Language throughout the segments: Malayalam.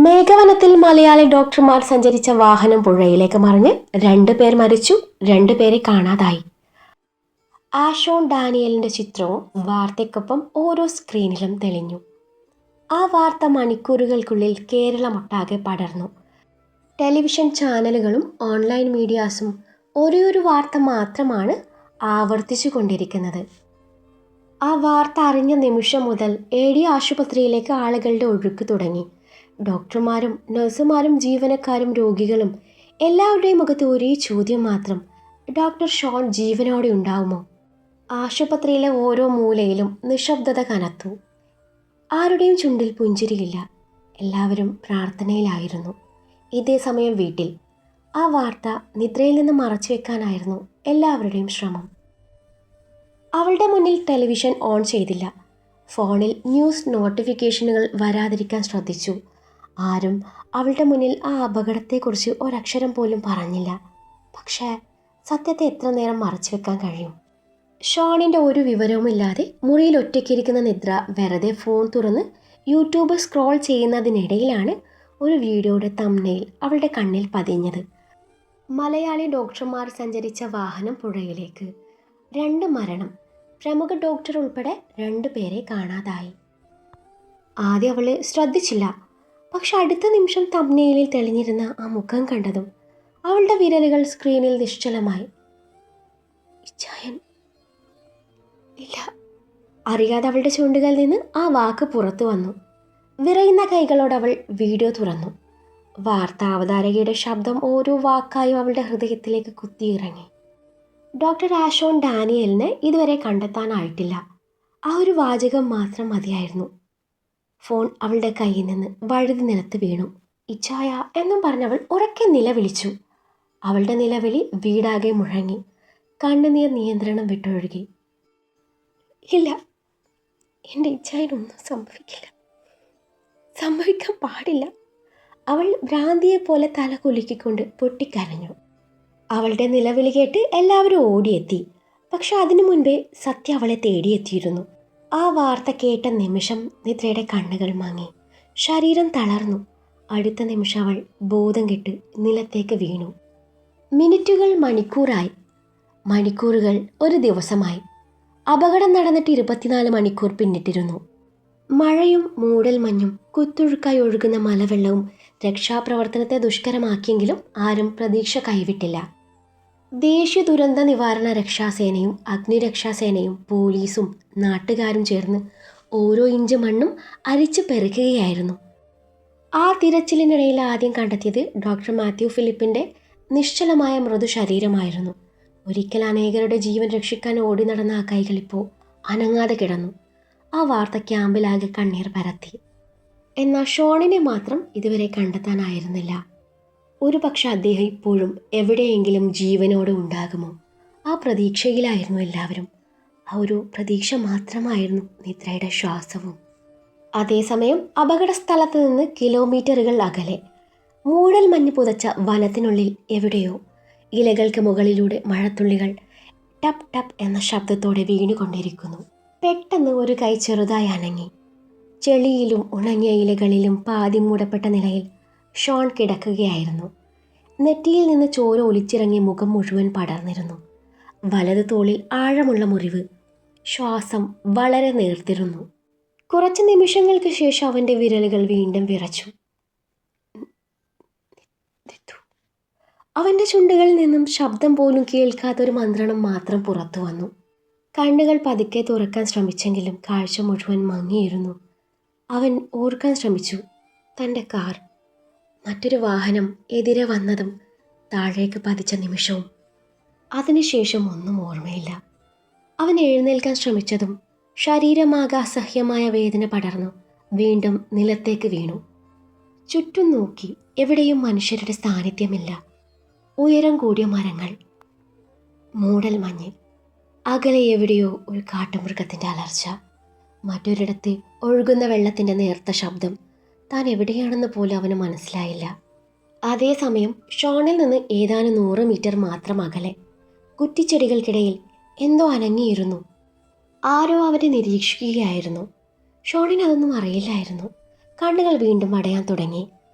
മേഘവനത്തിൽ മലയാളി ഡോക്ടർമാർ സഞ്ചരിച്ച വാഹനം പുഴയിലേക്ക് മറിഞ്ഞ് 2 പേർ മരിച്ചു, 2 പേരെ കാണാതായി. ആഷോൺ ഡാനിയലിന്റെ ചിത്രവും വാർത്തയ്ക്കൊപ്പം ഓരോ സ്ക്രീനിലും തെളിഞ്ഞു. ആ വാർത്ത മണിക്കൂറുകൾക്കുള്ളിൽ കേരളമൊട്ടാകെ പടർന്നു. ടെലിവിഷൻ ചാനലുകളും ഓൺലൈൻ മീഡിയാസും ഒരു വാർത്ത മാത്രമാണ് ആവർത്തിച്ചു കൊണ്ടിരിക്കുന്നത്. ആ വാർത്ത അറിഞ്ഞ നിമിഷം മുതൽ AD ആശുപത്രിയിലേക്ക് ആളുകളുടെ ഒഴുക്ക് തുടങ്ങി. ഡോക്ടർമാരും നഴ്സുമാരും ജീവനക്കാരും രോഗികളും എല്ലാവരുടെയും മുഖത്ത് ഒരേ ചോദ്യം മാത്രം: ഡോക്ടർ ഷോൺ ജീവനോടെ ഉണ്ടാവുമോ? ആശുപത്രിയിലെ ഓരോ മൂലയിലും നിശബ്ദത കനത്തു. ആരുടെയും ചുണ്ടിൽ പുഞ്ചിരിയില്ല. എല്ലാവരും പ്രാർത്ഥനയിലായിരുന്നു. ഇതേ സമയം വീട്ടിൽ ആ വാർത്ത നിദ്രയിൽ നിന്ന് മറച്ചു വെക്കാനായിരുന്നു എല്ലാവരുടെയും ശ്രമം. അവളുടെ മുന്നിൽ ടെലിവിഷൻ ഓൺ ചെയ്തില്ല. ഫോണിൽ ന്യൂസ് നോട്ടിഫിക്കേഷനുകൾ വരാതിരിക്കാൻ ശ്രദ്ധിച്ചു. ആരും അവളുടെ മുന്നിൽ ആ അപകടത്തെക്കുറിച്ച് ഒരക്ഷരം പോലും പറഞ്ഞില്ല. പക്ഷേ സത്യത്തെ എത്ര നേരം മറച്ചു വെക്കാൻ കഴിയും? ഷോണിൻ്റെ ഒരു വിവരവുമില്ലാതെ മുറിയിൽ ഒറ്റയ്ക്കിരിക്കുന്ന നിദ്ര വെറുതെ ഫോൺ തുറന്ന് യൂട്യൂബ് സ്ക്രോൾ ചെയ്യുന്നതിനിടയിലാണ് ഒരു വീഡിയോയുടെ തംബ്നെയിൽ അവളുടെ കണ്ണിൽ പതിഞ്ഞത്. മലയാളി ഡോക്ടർമാർ സഞ്ചരിച്ച വാഹനം പുഴയിലേക്ക്. 2 മരണം. പ്രമുഖ ഡോക്ടർ ഉൾപ്പെടെ 2 പേരെ കാണാതായി. ആദ്യം അവൾ ശ്രദ്ധിച്ചില്ല. പക്ഷെ അടുത്ത നിമിഷം തംബ്നെയിലിൽ തെളിഞ്ഞിരുന്ന ആ മുഖം കണ്ടതും അവളുടെ വിരലുകൾ സ്ക്രീനിൽ നിശ്ചലമായി. ഇച്ചായൻ ഇല്ല. അറിയാതെ അവളുടെ ചുണ്ടുകളിൽ നിന്ന് ആ വാക്ക് പുറത്തു വന്നു. വിറയുന്ന കൈകളോട് അവൾ വീഡിയോ തുറന്നു. വാർത്താ അവതാരകയുടെ ശബ്ദം ഓരോ വാക്കായും അവളുടെ ഹൃദയത്തിലേക്ക് കുത്തിയിറങ്ങി. ഡോക്ടർ ആഷോൺ ഡാനിയലിനെ ഇതുവരെ കണ്ടെത്താനായിട്ടില്ല. ആ ഒരു വാചകം മാത്രം മതിയായിരുന്നു. ഫോൺ അവളുടെ കയ്യിൽ നിന്ന് വഴുതി നിലത്ത് വീണു. ഇച്ചായ എന്നും പറഞ്ഞവൾ ഉറക്കെ നിലവിളിച്ചു. അവളുടെ നിലവിളി വീടാകെ മുഴങ്ങി. കണ്ണുനീർ നിയന്ത്രണം വിട്ടൊഴുകി. ഇല്ല, എൻ്റെ ഇച്ചായനൊന്നും സംഭവിക്കില്ല, സംഭവിക്കാൻ പാടില്ല. അവൾ ഭ്രാന്തിയെപ്പോലെ തല കുലുക്കിക്കൊണ്ട് പൊട്ടിക്കരഞ്ഞു. അവളുടെ നിലവിളി കേട്ട് എല്ലാവരും ഓടിയെത്തി. പക്ഷെ അതിനു മുൻപേ സത്യ അവളെ തേടിയെത്തിയിരുന്നു. ആ വാർത്ത കേട്ട നിമിഷം നിദ്രയുടെ കണ്ണുകൾ മങ്ങി. ശരീരം തളർന്നു. അടുത്ത നിമിഷം അവൾ ബോധം കെട്ട് നിലത്തേക്ക് വീണു. മിനിറ്റുകൾ മണിക്കൂറായി. മണിക്കൂറുകൾ ഒരു ദിവസമായി. അപകടം നടന്നിട്ട് 24 മണിക്കൂർ പിന്നിട്ടിരുന്നു. മഴയും മൂടൽമഞ്ഞും കുത്തൊഴുക്കായി ഒഴുകുന്ന മലവെള്ളവും രക്ഷാപ്രവർത്തനത്തെ ദുഷ്കരമാക്കിയെങ്കിലും ആരും പ്രതീക്ഷ കൈവിട്ടില്ല. ദേശീയ ദുരന്ത നിവാരണ രക്ഷാസേനയും അഗ്നിരക്ഷാസേനയും പോലീസും നാട്ടുകാരും ചേർന്ന് ഓരോ ഇഞ്ച് മണ്ണും അരിച്ചു പെറുക്കുകയായിരുന്നു. ആ തിരച്ചിലിനിടയിൽ ആദ്യം കണ്ടെത്തിയത് ഡോക്ടർ മാത്യു ഫിലിപ്പിൻ്റെ നിശ്ചലമായ മൃദു ശരീരമായിരുന്നു. ഒരിക്കൽ അനേകരുടെ ജീവൻ രക്ഷിക്കാൻ ഓടി നടന്ന ആ കൈകളിപ്പോൾ അനങ്ങാതെ കിടന്നു. ആ വാർത്ത ക്യാമ്പിലാകെ കണ്ണീർ പരത്തി. എന്നാൽ ഷോണിനെ മാത്രം ഇതുവരെ കണ്ടെത്താനായിരുന്നില്ല. ഒരു പക്ഷെ അദ്ദേഹം ഇപ്പോഴും എവിടെയെങ്കിലും ജീവനോടെ ഉണ്ടാകുമോ? ആ പ്രതീക്ഷയിലായിരുന്നു എല്ലാവരും. ആ ഒരു പ്രതീക്ഷ മാത്രമായിരുന്നു നിദ്രയുടെ ശ്വാസവും. അതേസമയം അപകട സ്ഥലത്ത് നിന്ന് കിലോമീറ്ററുകൾ അകലെ മൂടൽ മഞ്ഞ് പുതച്ച വനത്തിനുള്ളിൽ എവിടെയോ ഇലകൾക്ക് മുകളിലൂടെ മഴത്തുള്ളികൾ ടപ് ടപ് എന്ന ശബ്ദത്തോടെ വീണുകൊണ്ടിരിക്കുന്നു. പെട്ടെന്ന് ഒരു കൈ ചെറുതായി അനങ്ങി. ചെളിയിലും ഉണങ്ങിയ ഇലകളിലും പാതി മൂടപ്പെട്ട നിലയിൽ ഷോൺ കിടക്കുകയായിരുന്നു. നെറ്റിയിൽ നിന്ന് ചോര ഒലിച്ചിറങ്ങിയ മുഖം മുഴുവൻ പടർന്നിരുന്നു. വലത് തോളിൽ ആഴമുള്ള മുറിവ്. ശ്വാസം വളരെ നേർത്തിരുന്നു. കുറച്ച് നിമിഷങ്ങൾക്ക് ശേഷം അവൻ്റെ വിരലുകൾ വീണ്ടും വിറച്ചു. അവൻ്റെ ചുണ്ടുകളിൽ നിന്നും ശബ്ദം പോലും കേൾക്കാത്തൊരു മന്ത്രണം മാത്രം പുറത്തു വന്നു. കണ്ണുകൾ പതുക്കെ തുറക്കാൻ ശ്രമിച്ചെങ്കിലും കാഴ്ച മുഴുവൻ മങ്ങിയിരുന്നു. അവൻ ഓർക്കാൻ ശ്രമിച്ചു. തൻ്റെ കാർ, മറ്റൊരു വാഹനം എതിരെ വന്നതും താഴേക്ക് പതിച്ച നിമിഷവും. അതിനുശേഷം ഒന്നും ഓർമ്മയില്ല. അവൻ എഴുന്നേൽക്കാൻ ശ്രമിച്ചതും ശരീരമാകെ അസഹ്യമായ വേദന പടർന്നു വീണ്ടും നിലത്തേക്ക് വീണു. ചുറ്റും നോക്കി. എവിടെയും മനുഷ്യരുടെ സാന്നിധ്യമില്ല. ഉയരം കൂടിയ മരങ്ങൾ, മൂടൽ മഞ്ഞ്, അകലെ എവിടെയോ ഒരു കാട്ടുമൃഗത്തിൻ്റെ അലർച്ച, മറ്റൊരിടത്ത് ഒഴുകുന്ന വെള്ളത്തിൻ്റെ നേർത്ത ശബ്ദം. താൻ എവിടെയാണെന്ന് പോലും അവന് മനസ്സിലായില്ല. അതേസമയം ഷോണിൽ നിന്ന് ഏതാനും 100 മീറ്റർ മാത്രം അകലെ കുറ്റിച്ചെടികൾക്കിടയിൽ എന്തോ അനങ്ങിയിരുന്നു. ആരോ അവരെ നിരീക്ഷിക്കുകയായിരുന്നു. ഷോണിന് അതൊന്നും അറിയില്ലായിരുന്നു. കണ്ണുകൾ വീണ്ടും അടയാൻ തുടങ്ങി.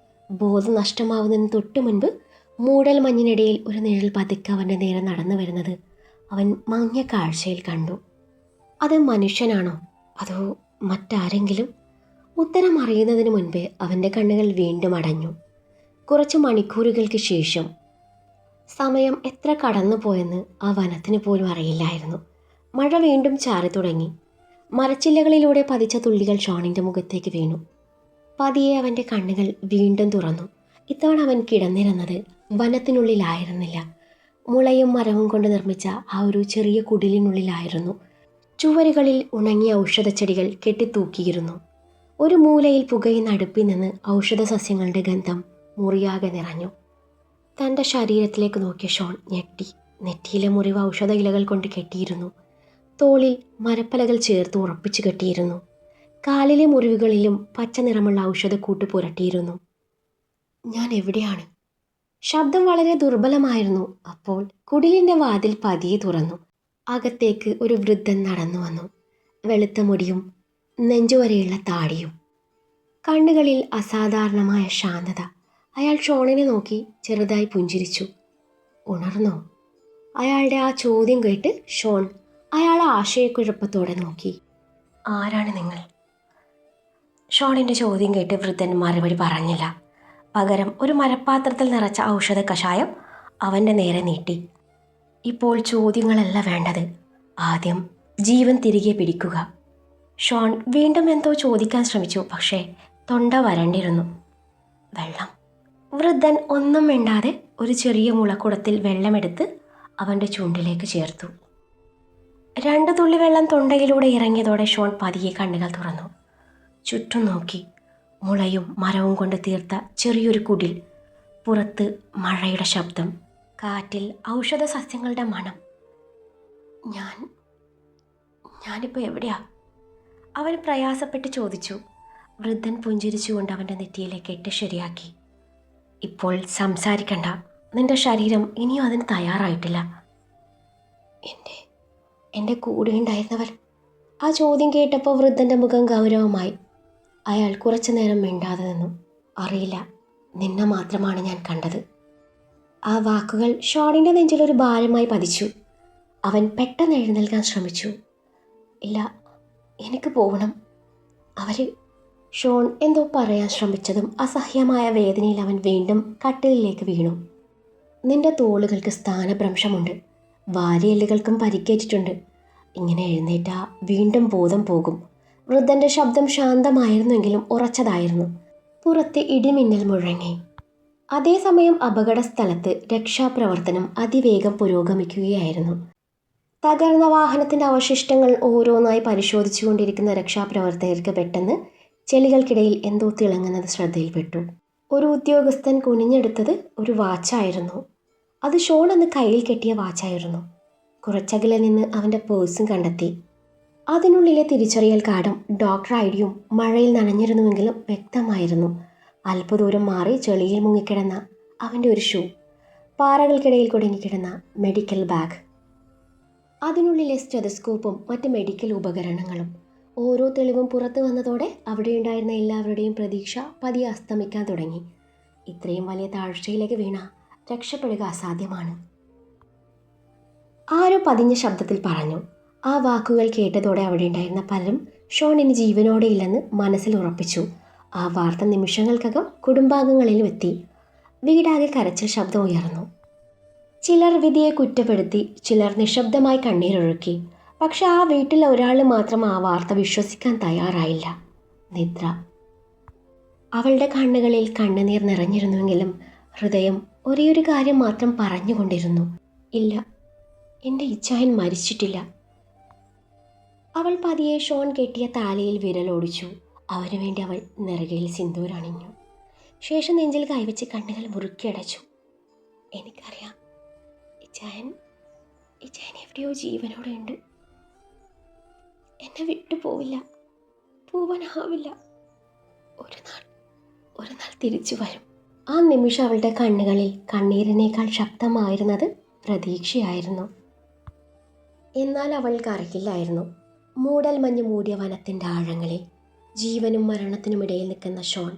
ബോധം നഷ്ടമാവുന്നതിന് തൊട്ടു മുൻപ് മൂടൽ മഞ്ഞിനിടയിൽ ഒരു നിഴൽ പതുക്കെ അവൻ്റെ നേരെ നടന്നു വരുന്നത് അവൻ മങ്ങിയ കാഴ്ചയിൽ കണ്ടു. അത് മനുഷ്യനാണോ അതോ മറ്റാരെങ്കിലും? ഉത്തരം അറിയുന്നതിന് മുൻപേ അവൻ്റെ കണ്ണുകൾ വീണ്ടും അടഞ്ഞു. കുറച്ച് മണിക്കൂറുകൾക്ക് ശേഷം സമയം എത്ര കടന്നുപോയെന്ന് ആ വനത്തിന് പോലും അറിയില്ലായിരുന്നു. മഴ വീണ്ടും ചാറി തുടങ്ങി. മരച്ചില്ലകളിലൂടെ പതിച്ച തുള്ളികൾ ഷോണിൻ്റെ മുഖത്തേക്ക് വീണു. പതിയെ അവൻ്റെ കണ്ണുകൾ വീണ്ടും തുറന്നു. ഇത്തവണ അവൻ കിടന്നിരുന്നത് വനത്തിനുള്ളിലായിരുന്നില്ല, മുളയും മരവും കൊണ്ട് നിർമ്മിച്ച ആ ഒരു ചെറിയ കുടിലിനുള്ളിലായിരുന്നു. ചുവരുകളിൽ ഉണങ്ങിയ ഔഷധച്ചെടികൾ കെട്ടിത്തൂക്കിയിരുന്നു. ഒരു മൂലയിൽ പുകയുന്ന അടുപ്പിൽ നിന്ന് ഔഷധ സസ്യങ്ങളുടെ ഗന്ധം മുറിയാകെ നിറഞ്ഞു. തൻ്റെ ശരീരത്തിലേക്ക് നോക്കിയ ഷോൺ ഞെട്ടി. നെറ്റിയിലെ മുറിവ് ഔഷധ ഇലകൾ കൊണ്ട് കെട്ടിയിരുന്നു. തോളിൽ മരപ്പലകൾ ചേർത്ത് ഉറപ്പിച്ചു കെട്ടിയിരുന്നു. കാലിലെ മുറിവുകളിലും പച്ച നിറമുള്ള ഔഷധക്കൂട്ട് പുരട്ടിയിരുന്നു. ഞാൻ എവിടെയാണ്? ശബ്ദം വളരെ ദുർബലമായിരുന്നു. അപ്പോൾ കുടിലിൻ്റെ വാതിൽ പതിയെ തുറന്നു. അകത്തേക്ക് ഒരു വൃദ്ധൻ നടന്നു വന്നു. വെളുത്ത മുടിയും നെഞ്ചുവരെയുള്ള താടിയും, കണ്ണുകളിൽ അസാധാരണമായ ശാന്തത. അയാൾ ഷോണിനെ നോക്കി ചെറുതായി പുഞ്ചിരിച്ചു. ഉണർന്നോ? അയാളുടെ ആ ചോദ്യം കേട്ട് ഷോൺ അയാളെ ആശയക്കുഴപ്പത്തോടെ നോക്കി. ആരാണ് നിങ്ങൾ? ഷോണിൻ്റെ ചോദ്യം കേട്ട് വൃദ്ധൻ മറുപടി പറഞ്ഞില്ല. പകരം ഒരു മരപ്പാത്രത്തിൽ നിറച്ച ഔഷധ കഷായം അവൻ്റെ നേരെ നീട്ടി. ഇപ്പോൾ ചോദ്യങ്ങളല്ല വേണ്ടത്, ആദ്യം ജീവൻ തിരികെ പിടിക്കുക. ഷോൺ വീണ്ടും എന്തോ ചോദിക്കാൻ ശ്രമിച്ചു, പക്ഷേ തൊണ്ട വരണ്ടിരുന്നു. വെള്ളം. വൃദ്ധൻ ഒന്നും മിണ്ടാതെ ഒരു ചെറിയ മുളക്കുടത്തിൽ വെള്ളമെടുത്ത് അവൻ്റെ ചുണ്ടിലേക്ക് ചേർത്തു. 2 തുള്ളി വെള്ളം തൊണ്ടയിലൂടെ ഇറങ്ങിയതോടെ ഷോൺ പതിയെ കണ്ണുകൾ തുറന്നു. ചുറ്റും നോക്കി. മുളയും മരവും കൊണ്ട് തീർത്ത ചെറിയൊരു കുടിൽ. പുറത്ത് മഴയുടെ ശബ്ദം, കാറ്റിൽ ഔഷധ സസ്യങ്ങളുടെ മണം. ഞാനിപ്പോൾ എവിടെയാ? അവൻ പ്രയാസപ്പെട്ട് ചോദിച്ചു. വൃദ്ധൻ പുഞ്ചിരിച്ചുകൊണ്ട് അവൻ്റെ നെറ്റിയിലെ കെട്ട് ശരിയാക്കി. ഇപ്പോൾ സംസാരിക്കണ്ട, നിന്റെ ശരീരം ഇനിയും അതിന് തയ്യാറായിട്ടില്ല. എൻ്റെ കൂടെ ഉണ്ടായിരുന്നവർ? ആ ചോദ്യം കേട്ടപ്പോൾ വൃദ്ധൻ്റെ മുഖം ഗൗരവമായി. അയാൾ കുറച്ചു നേരം മിണ്ടാതെ നിന്നു. അറിയില്ല, നിന്നെ മാത്രമാണ് ഞാൻ കണ്ടത്. ആ വാക്കുകൾ ഷോണിൻ്റെ നെഞ്ചിലൊരു ഭാരമായി പതിച്ചു. അവൻ പെട്ടെന്ന് എഴുന്നേൽക്കാൻ ശ്രമിച്ചു. ഇല്ല, എനിക്ക് പോകണം. ഷോൺ എന്തോ പറയാൻ ശ്രമിച്ചതും അസഹ്യമായ വേദനയിൽ അവൻ വീണ്ടും കട്ടിലിലേക്ക് വീണു. നിന്റെ തോളുകൾക്ക് സ്ഥാനഭ്രംശമുണ്ട്, വാരിയെല്ലുകൾക്കും പരിക്കേറ്റിട്ടുണ്ട്. ഇങ്ങനെ എഴുന്നേറ്റാ വീണ്ടും ബോധം പോകും. വൃദ്ധൻ്റെ ശബ്ദം ശാന്തമായിരുന്നെങ്കിലും ഉറച്ചതായിരുന്നു. പുറത്ത് ഇടിമിന്നൽ മുഴങ്ങി. അതേസമയം അപകട സ്ഥലത്ത് രക്ഷാപ്രവർത്തനം അതിവേഗം പുരോഗമിക്കുകയായിരുന്നു. തകർന്ന വാഹനത്തിൻ്റെ അവശിഷ്ടങ്ങൾ ഓരോന്നായി പരിശോധിച്ചുകൊണ്ടിരിക്കുന്ന രക്ഷാപ്രവർത്തകർക്ക് പെട്ടെന്ന് ചെളികൾക്കിടയിൽ എന്തോ തിളങ്ങുന്നത് ശ്രദ്ധയിൽപ്പെട്ടു. ഒരു ഉദ്യോഗസ്ഥൻ കുനിഞ്ഞെടുത്തത് ഒരു വാച്ചായിരുന്നു. അത് ഷോൺ അന്ന് കയ്യിൽ കെട്ടിയ വാച്ചായിരുന്നു. കുറച്ചകലെ നിന്ന് അവൻ്റെ പേഴ്സും കണ്ടെത്തി. അതിനുള്ളിലെ തിരിച്ചറിയൽ കാർഡും ഡോക്ടർ ഐഡിയും മഴയിൽ നനഞ്ഞിരുന്നുവെങ്കിലും വ്യക്തമായിരുന്നു. അല്പദൂരം മാറി ചെളിയിൽ മുങ്ങിക്കിടന്ന അവൻ്റെ ഒരു ഷൂ, പാറകൾക്കിടയിൽ കുടുങ്ങിക്കിടന്ന മെഡിക്കൽ ബാഗ്, അതിനുള്ളിലെ സ്റ്റെതസ്കോപ്പും മറ്റ് മെഡിക്കൽ ഉപകരണങ്ങളും. ഓരോ തെളിവും പുറത്തു വന്നതോടെ അവിടെയുണ്ടായിരുന്ന എല്ലാവരുടെയും പ്രതീക്ഷ പതിയെ അസ്തമിക്കാൻ തുടങ്ങി. ഇത്രയും വലിയ താഴ്ചയിലേക്ക് വീണ രക്ഷപ്പെടുക അസാധ്യമാണ്. ആരോ പതിഞ്ഞ ശബ്ദത്തിൽ പറഞ്ഞു. ആ വാക്കുകൾ കേട്ടതോടെ അവിടെ ഉണ്ടായിരുന്ന പലരും ഷോൺ ഇനി ജീവനോടെ ഇല്ലെന്ന് മനസ്സിൽ ഉറപ്പിച്ചു. ആ വാർത്ത നിമിഷങ്ങൾക്കകം കുടുംബാംഗങ്ങളിലും എത്തി. വീടാകെ കരച്ചിൽ ശബ്ദം ഉയർന്നു. ചിലർ വിധിയെ കുറ്റപ്പെടുത്തി, ചിലർ നിശബ്ദമായി കണ്ണീരൊഴുക്കി. പക്ഷെ ആ വീട്ടിൽ ഒരാൾ മാത്രം ആ വാർത്ത വിശ്വസിക്കാൻ തയ്യാറായില്ല. നിദ്ര. അവളുടെ കണ്ണുകളിൽ കണ്ണുനീർ നിറഞ്ഞിരുന്നുവെങ്കിലും ഹൃദയം ഒരേയൊരു കാര്യം മാത്രം പറഞ്ഞുകൊണ്ടിരുന്നു. ഇല്ല, എൻ്റെ ഇച്ഛായൻ മരിച്ചിട്ടില്ല. അവൾ പതിയെ ഷോൺ കെട്ടിയ താലിയിൽ വിരലോടിച്ചു. അവനു വേണ്ടി അവൾ നെറുകയിൽ സിന്ദൂരണിഞ്ഞു. ശേഷം നെഞ്ചിൽ കൈവച്ച് കണ്ണുകൾ മുറുക്കിയടച്ചു. എനിക്കറിയാം, ഇച്ഛായൻ എവിടെയോ ജീവനോടെ ഉണ്ട്. എന്നെ വിട്ടു പോവില്ല, പോവാനാവില്ല. ഒരു നാൾ തിരിച്ചു വരും. ആ നിമിഷം അവളുടെ കണ്ണുകളിൽ കണ്ണീരിനേക്കാൾ ശക്തമായിരുന്നത് പ്രതീക്ഷയായിരുന്നു. എന്നാൽ അവൾക്കറിയില്ലായിരുന്നു, മൂടൽ മഞ്ഞ് മൂടിയ വനത്തിൻ്റെ ആഴങ്ങളിൽ ജീവനും മരണത്തിനുമിടയിൽ നിൽക്കുന്ന ഷോൺ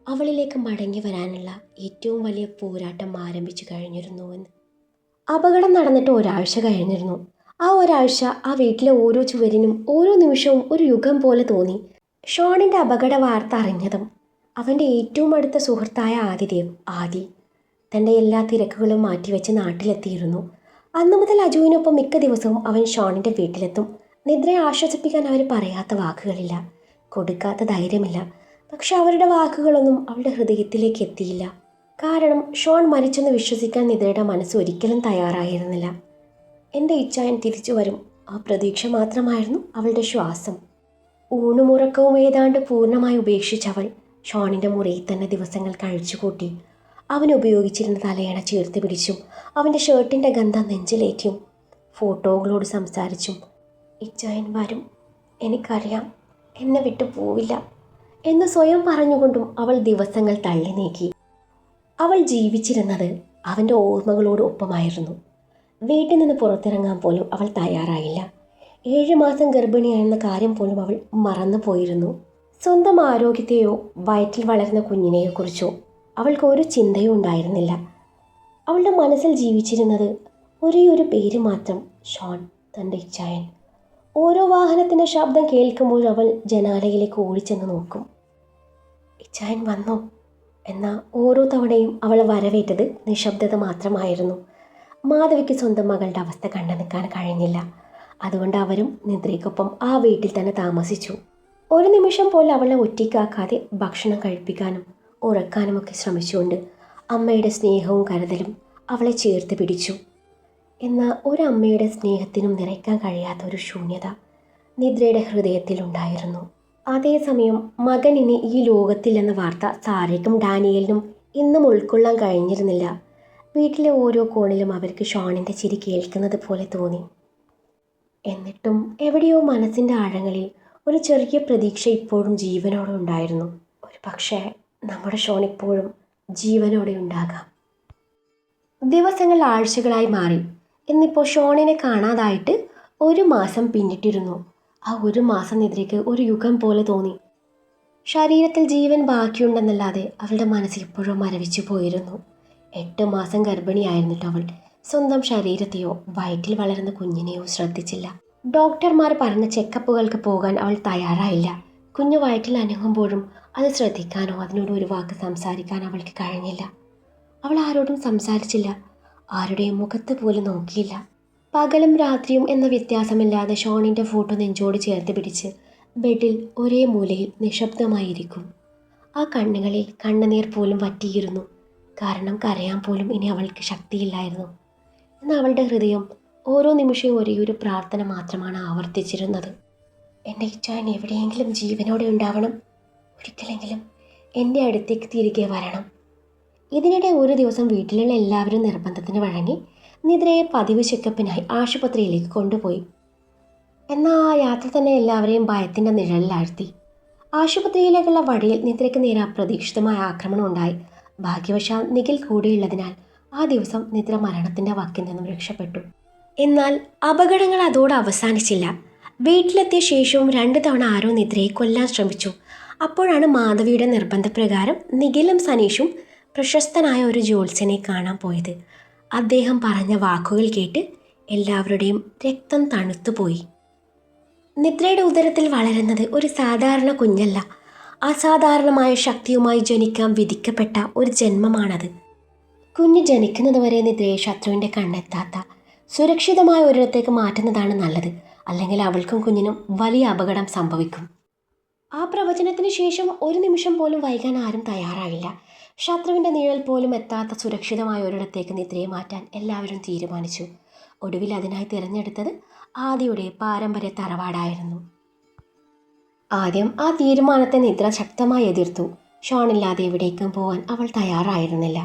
അവളിലേക്ക് മടങ്ങി വരാനുള്ള ഏറ്റവും വലിയ പോരാട്ടം ആരംഭിച്ചു കഴിഞ്ഞിരുന്നുവെന്ന്. അപകടം നടന്നിട്ട് ഒരാഴ്ച കഴിഞ്ഞിരുന്നു. ആ ഒരാഴ്ച ആ വീട്ടിലെ ഓരോ ചുവരിനും ഓരോ നിമിഷവും ഒരു യുഗം പോലെ തോന്നി. ഷോണിൻ്റെ അപകട വാർത്ത അറിഞ്ഞതും അവൻ്റെ ഏറ്റവും അടുത്ത സുഹൃത്തായ ആദി തൻ്റെ എല്ലാ തിരക്കുകളും മാറ്റിവെച്ച് നാട്ടിലെത്തിയിരുന്നു. അന്നു മുതൽ അജുവിനൊപ്പം മിക്ക ദിവസവും അവൻ ഷോണിൻ്റെ വീട്ടിലെത്തും. നിദ്രയെ ആശ്വസിപ്പിക്കാൻ അവർ പറയാത്ത വാക്കുകളില്ല, കൊടുക്കാത്ത ധൈര്യമില്ല. പക്ഷെ അവരുടെ വാക്കുകളൊന്നും അവളുടെ ഹൃദയത്തിലേക്ക് എത്തിയില്ല. കാരണം ഷോൺ മരിച്ചെന്ന് വിശ്വസിക്കാൻ നിദ്രയുടെ മനസ്സ് ഒരിക്കലും തയ്യാറായിരുന്നില്ല. എൻ്റെ ഇച്ഛായൻ തിരിച്ചു വരും, ആ പ്രതീക്ഷ മാത്രമായിരുന്നു അവളുടെ ശ്വാസം. ഊണുമുറക്കവും ഏതാണ്ട് പൂർണ്ണമായി ഉപേക്ഷിച്ചവൾ ഷോണിൻ്റെ മുറിയിൽ തന്നെ ദിവസങ്ങൾ കഴിച്ചുകൂട്ടി. അവൻ ഉപയോഗിച്ചിരുന്ന തലയണ ചേർത്ത് പിടിച്ചും അവൻ്റെ ഷർട്ടിൻ്റെ ഗന്ധം നെഞ്ചിലേറ്റിയും ഫോട്ടോകളോട് സംസാരിച്ചും ഇച്ചായൻ വരും, എനിക്കറിയാം, എന്നെ വിട്ടു പോവില്ല എന്ന് സ്വയം പറഞ്ഞുകൊണ്ടും അവൾ ദിവസങ്ങൾ തള്ളി നീക്കി. അവൾ ജീവിച്ചിരുന്നത് അവൻ്റെ ഓർമ്മകളോട് ഒപ്പമായിരുന്നു. വീട്ടിൽ നിന്ന് പുറത്തിറങ്ങാൻ പോലും അവൾ തയ്യാറായില്ല. 7 മാസം ഗർഭിണിയാണെന്ന കാര്യം പോലും അവൾ മറന്നു പോയിരുന്നു. സ്വന്തം ആരോഗ്യത്തെയോ വയറ്റിൽ വളരുന്ന കുഞ്ഞിനെയോ കുറിച്ചോ അവൾക്ക് ഒരു ചിന്തയും ഉണ്ടായിരുന്നില്ല. അവളുടെ മനസ്സിൽ ജീവിച്ചിരുന്നത് ഒരേ ഒരു പേര് മാത്രം, ഷോൺ, തൻ്റെ ഇച്ഛായൻ. ഓരോ വാഹനത്തിൻ്റെ ശബ്ദം കേൾക്കുമ്പോൾ അവൾ ജനാലയിലേക്ക് ഓടിച്ചെന്ന് നോക്കും. ഇച്ഛായൻ വന്നോ എന്ന ഓരോ തവണയും അവൾ വരവേറ്റത് നിശബ്ദത മാത്രമായിരുന്നു. മാധവിക്ക് സ്വന്തം മകളുടെ അവസ്ഥ കണ്ടു നിൽക്കാൻ കഴിഞ്ഞില്ല. അതുകൊണ്ട് അവരും നിദ്രയ്ക്കൊപ്പം ആ വീട്ടിൽ തന്നെ താമസിച്ചു. ഒരു നിമിഷം പോലും അവളെ ഒറ്റയ്ക്കാക്കാതെ ഭക്ഷണം കഴിപ്പിക്കാനും ഉറക്കാനുമൊക്കെ ശ്രമിച്ചുകൊണ്ട് അമ്മയുടെ സ്നേഹവും കരുതലും അവളെ ചേർത്ത് പിടിച്ചു. എന്നാൽ ഒരമ്മയുടെ സ്നേഹത്തിനും നിറയ്ക്കാൻ കഴിയാത്ത ഒരു ശൂന്യത നിദ്രയുടെ ഹൃദയത്തിലുണ്ടായിരുന്നു. അതേസമയം മകൻ ഇനി ഈ ലോകത്തിലെന്ന വാർത്ത സാരയ്ക്കും ഡാനിയലിനും ഇന്നും ഉൾക്കൊള്ളാൻ കഴിഞ്ഞിരുന്നില്ല. വീട്ടിലെ ഓരോ കോണിലും അവർക്ക് ഷോണിൻ്റെ ചിരി കേൾക്കുന്നത് പോലെ തോന്നി. എന്നിട്ടും എവിടെയോ മനസ്സിൻ്റെ ആഴങ്ങളിൽ ഒരു ചെറിയ പ്രതീക്ഷ ഇപ്പോഴും ജീവനോടെ ഉണ്ടായിരുന്നു. ഒരു പക്ഷേ നമ്മുടെ ഷോൺ ഇപ്പോഴും ജീവനോടെ ഉണ്ടാകാം. ദിവസങ്ങൾ ആഴ്ചകളായി മാറി. ഇന്നിപ്പോൾ ഷോണിനെ കാണാതായിട്ട് 1 മാസം പിന്നിട്ടിരുന്നു. ആ 1 മാസം നിദ്രയ്ക്ക് ഒരു യുഗം പോലെ തോന്നി. ശരീരത്തിൽ ജീവൻ ബാക്കിയുണ്ടെന്നല്ലാതെ അവളുടെ മനസ്സ് ഇപ്പോഴും മരവിച്ചു പോയിരുന്നു. 8 മാസം ഗർഭിണിയായിരുന്നിട്ട് അവൾ സ്വന്തം ശരീരത്തെയോ വയറ്റിൽ വളരുന്ന കുഞ്ഞിനെയോ ശ്രദ്ധിച്ചില്ല. ഡോക്ടർമാർ പറഞ്ഞ ചെക്കപ്പുകൾക്ക് പോകാൻ അവൾ തയ്യാറായില്ല. കുഞ്ഞു വയറ്റിൽ അനങ്ങുമ്പോഴും അത് ശ്രദ്ധിക്കാനോ അതിനോട് ഒരു വാക്ക് സംസാരിക്കാനോ അവൾക്ക് കഴിഞ്ഞില്ല. അവൾ ആരോടും സംസാരിച്ചില്ല, ആരുടെയും മുഖത്ത് പോലും നോക്കിയില്ല. പകലും രാത്രിയും എന്ന വ്യത്യാസമില്ലാതെ ഷോണിൻ്റെ ഫോട്ടോ നെഞ്ചോട് ചേർത്ത് പിടിച്ച് ബെഡിൽ ഒരേ മൂലയിൽ നിശബ്ദമായിരിക്കും. ആ കണ്ണുകളിൽ കണ്ണുനീർ പോലും വറ്റിയിരുന്നു. കാരണം കരയാൻ പോലും ഇനി അവൾക്ക് ശക്തിയില്ലായിരുന്നു. എന്നാൽ അവളുടെ ഹൃദയം ഓരോ നിമിഷവും ഒരേയൊരു പ്രാർത്ഥന മാത്രമാണ് ആവർത്തിച്ചിരുന്നത്. എൻ്റെ ഇച്ഛായൻ എവിടെയെങ്കിലും ജീവനോടെ ഉണ്ടാവണം, ഒരിക്കലെങ്കിലും എൻ്റെ അടുത്തേക്ക് തിരികെ വരണം. ഇതിനിടെ ഒരു ദിവസം വീട്ടിലുള്ള എല്ലാവരും നിർബന്ധത്തിന് വഴങ്ങി നിദ്രയെ പതിവ് ചെക്കപ്പിനായി ആശുപത്രിയിലേക്ക് കൊണ്ടുപോയി. എന്നാൽ ആ യാത്ര തന്നെ എല്ലാവരെയും ഭയത്തിൻ്റെ നിഴലിലാഴ്ത്തി. ആശുപത്രിയിലേക്കുള്ള വഴിയിൽ നിദ്രയ്ക്ക് നേരെ അപ്രതീക്ഷിതമായ ആക്രമണം ഉണ്ടായി. ഭാഗ്യവശാൽ നിഖിൽ കൂടെയുള്ളതിനാൽ ആ ദിവസം നിദ്ര മരണത്തിൻ്റെ വക്കിൽ നിന്നും രക്ഷപ്പെട്ടു. എന്നാൽ അപകടങ്ങൾ അതോടെ അവസാനിച്ചില്ല. വീട്ടിലെത്തിയ ശേഷവും 2 തവണ ആരോ നിദ്രയെ കൊല്ലാൻ ശ്രമിച്ചു. അപ്പോഴാണ് മാധവിയുടെ നിർബന്ധപ്രകാരം നിഖിലും സനീഷും പ്രശസ്തനായ ഒരു ജ്യോത്സ്യനെ കാണാൻ പോയത്. അദ്ദേഹം പറഞ്ഞ വാക്കുകൾ കേട്ട് എല്ലാവരുടെയും രക്തം തണുത്തുപോയി. നിദ്രയുടെ ഉദരത്തിൽ വളരുന്നത് ഒരു സാധാരണ കുഞ്ഞല്ല, അസാധാരണമായ ശക്തിയുമായി ജനിക്കാൻ വിധിക്കപ്പെട്ട ഒരു ജന്മമാണത്. കുഞ്ഞ് ജനിക്കുന്നതുവരെ നിദ്രയെ ശത്രുവിൻ്റെ കണ്ണെത്താത്ത സുരക്ഷിതമായ ഒരിടത്തേക്ക് മാറ്റുന്നതാണ് നല്ലത്. അല്ലെങ്കിൽ അവൾക്കും കുഞ്ഞിനും വലിയ അപകടം സംഭവിക്കും. ആ പ്രവചനത്തിന് ശേഷം ഒരു നിമിഷം പോലും വൈകാൻ ആരും തയ്യാറായില്ല. ശത്രുവിൻ്റെ നിഴൽ പോലും എത്താത്ത സുരക്ഷിതമായ ഒരിടത്തേക്ക് നിദ്രയെ മാറ്റാൻ എല്ലാവരും തീരുമാനിച്ചു. ഒടുവിൽ അതിനായി തിരഞ്ഞെടുത്തത് ആദിയുടെ പാരമ്പര്യ തറവാടായിരുന്നു. ആദ്യം ആ തീരുമാനത്തെ നിദ്ര ശക്തമായി എതിർത്തു. ഷോണില്ലാതെ എവിടേക്കും പോകാൻ അവൾ തയ്യാറായിരുന്നില്ല.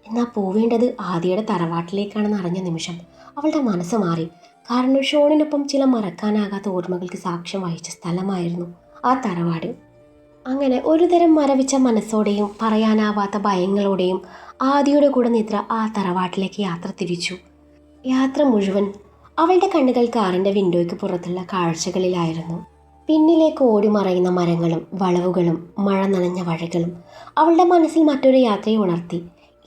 എന്നാൽ പോവേണ്ടത് ആദിയുടെ തറവാട്ടിലേക്കാണെന്ന് അറിഞ്ഞ നിമിഷം അവളുടെ മനസ്സ് മാറി. കാരണം ഷോണിനൊപ്പം ചില മറക്കാനാകാത്ത ഓർമ്മകൾക്ക് സാക്ഷ്യം വഹിച്ച സ്ഥലമായിരുന്നു ആ തറവാട്. അങ്ങനെ ഒരുതരം മരവിച്ച മനസ്സോടെയും പറയാനാവാത്ത ഭയങ്ങളോടെയും ആദിയുടെ കൂടെ നിദ്ര ആ തറവാട്ടിലേക്ക് യാത്ര തിരിച്ചു. യാത്ര മുഴുവൻ അവളുടെ കണ്ണുകൾ കാറിൻ്റെ വിൻഡോയ്ക്ക് പുറത്തുള്ള കാഴ്ചകളിലായിരുന്നു. പിന്നിലേക്ക് ഓടിമറയുന്ന മരങ്ങളും വളവുകളും മഴ നനഞ്ഞ വഴികളും അവളുടെ മനസ്സിൽ മറ്റൊരു യാത്രയെ ഉണർത്തി.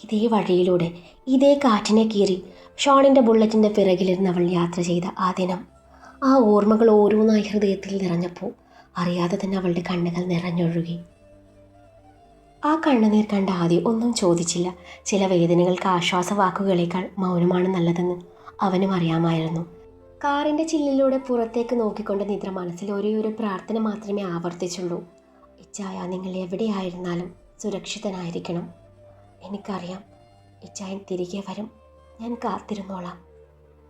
ഇതേ വഴിയിലൂടെ ഇതേ കാറ്റിനെ കീറി ഷോണിൻ്റെ ബുള്ളറ്റിൻ്റെ പിറകിലിരുന്ന് അവൾ യാത്ര ചെയ്ത ആ ദിനം, ആ ഓർമ്മകൾ ഓരോന്നായി ഹൃദയത്തിൽ നിറഞ്ഞപ്പോൾ അറിയാതെ തന്നെ അവളുടെ കണ്ണുകൾ നിറഞ്ഞൊഴുകി. ആ കണ്ണുനീർ കണ്ട ആദ്യം ഒന്നും ചോദിച്ചില്ല. ചില വേദനകൾക്ക് ആശ്വാസവാക്കുകളേക്കാൾ മൗനമാണ് നല്ലതെന്ന് അവനും അറിയാമായിരുന്നു. കാറിൻ്റെ ചില്ലിലൂടെ പുറത്തേക്ക് നോക്കിക്കൊണ്ട് നിദ്ര മനസ്സിൽ ഒരേ ഒരു പ്രാർത്ഥന മാത്രമേ ആവർത്തിച്ചുള്ളൂ. ഇച്ചായ, നിങ്ങൾ എവിടെയായിരുന്നാലും സുരക്ഷിതനായിരിക്കണം. എനിക്കറിയാം, ഇച്ചായൻ തിരികെ വരും. ഞാൻ കാത്തിരുന്നോളാം.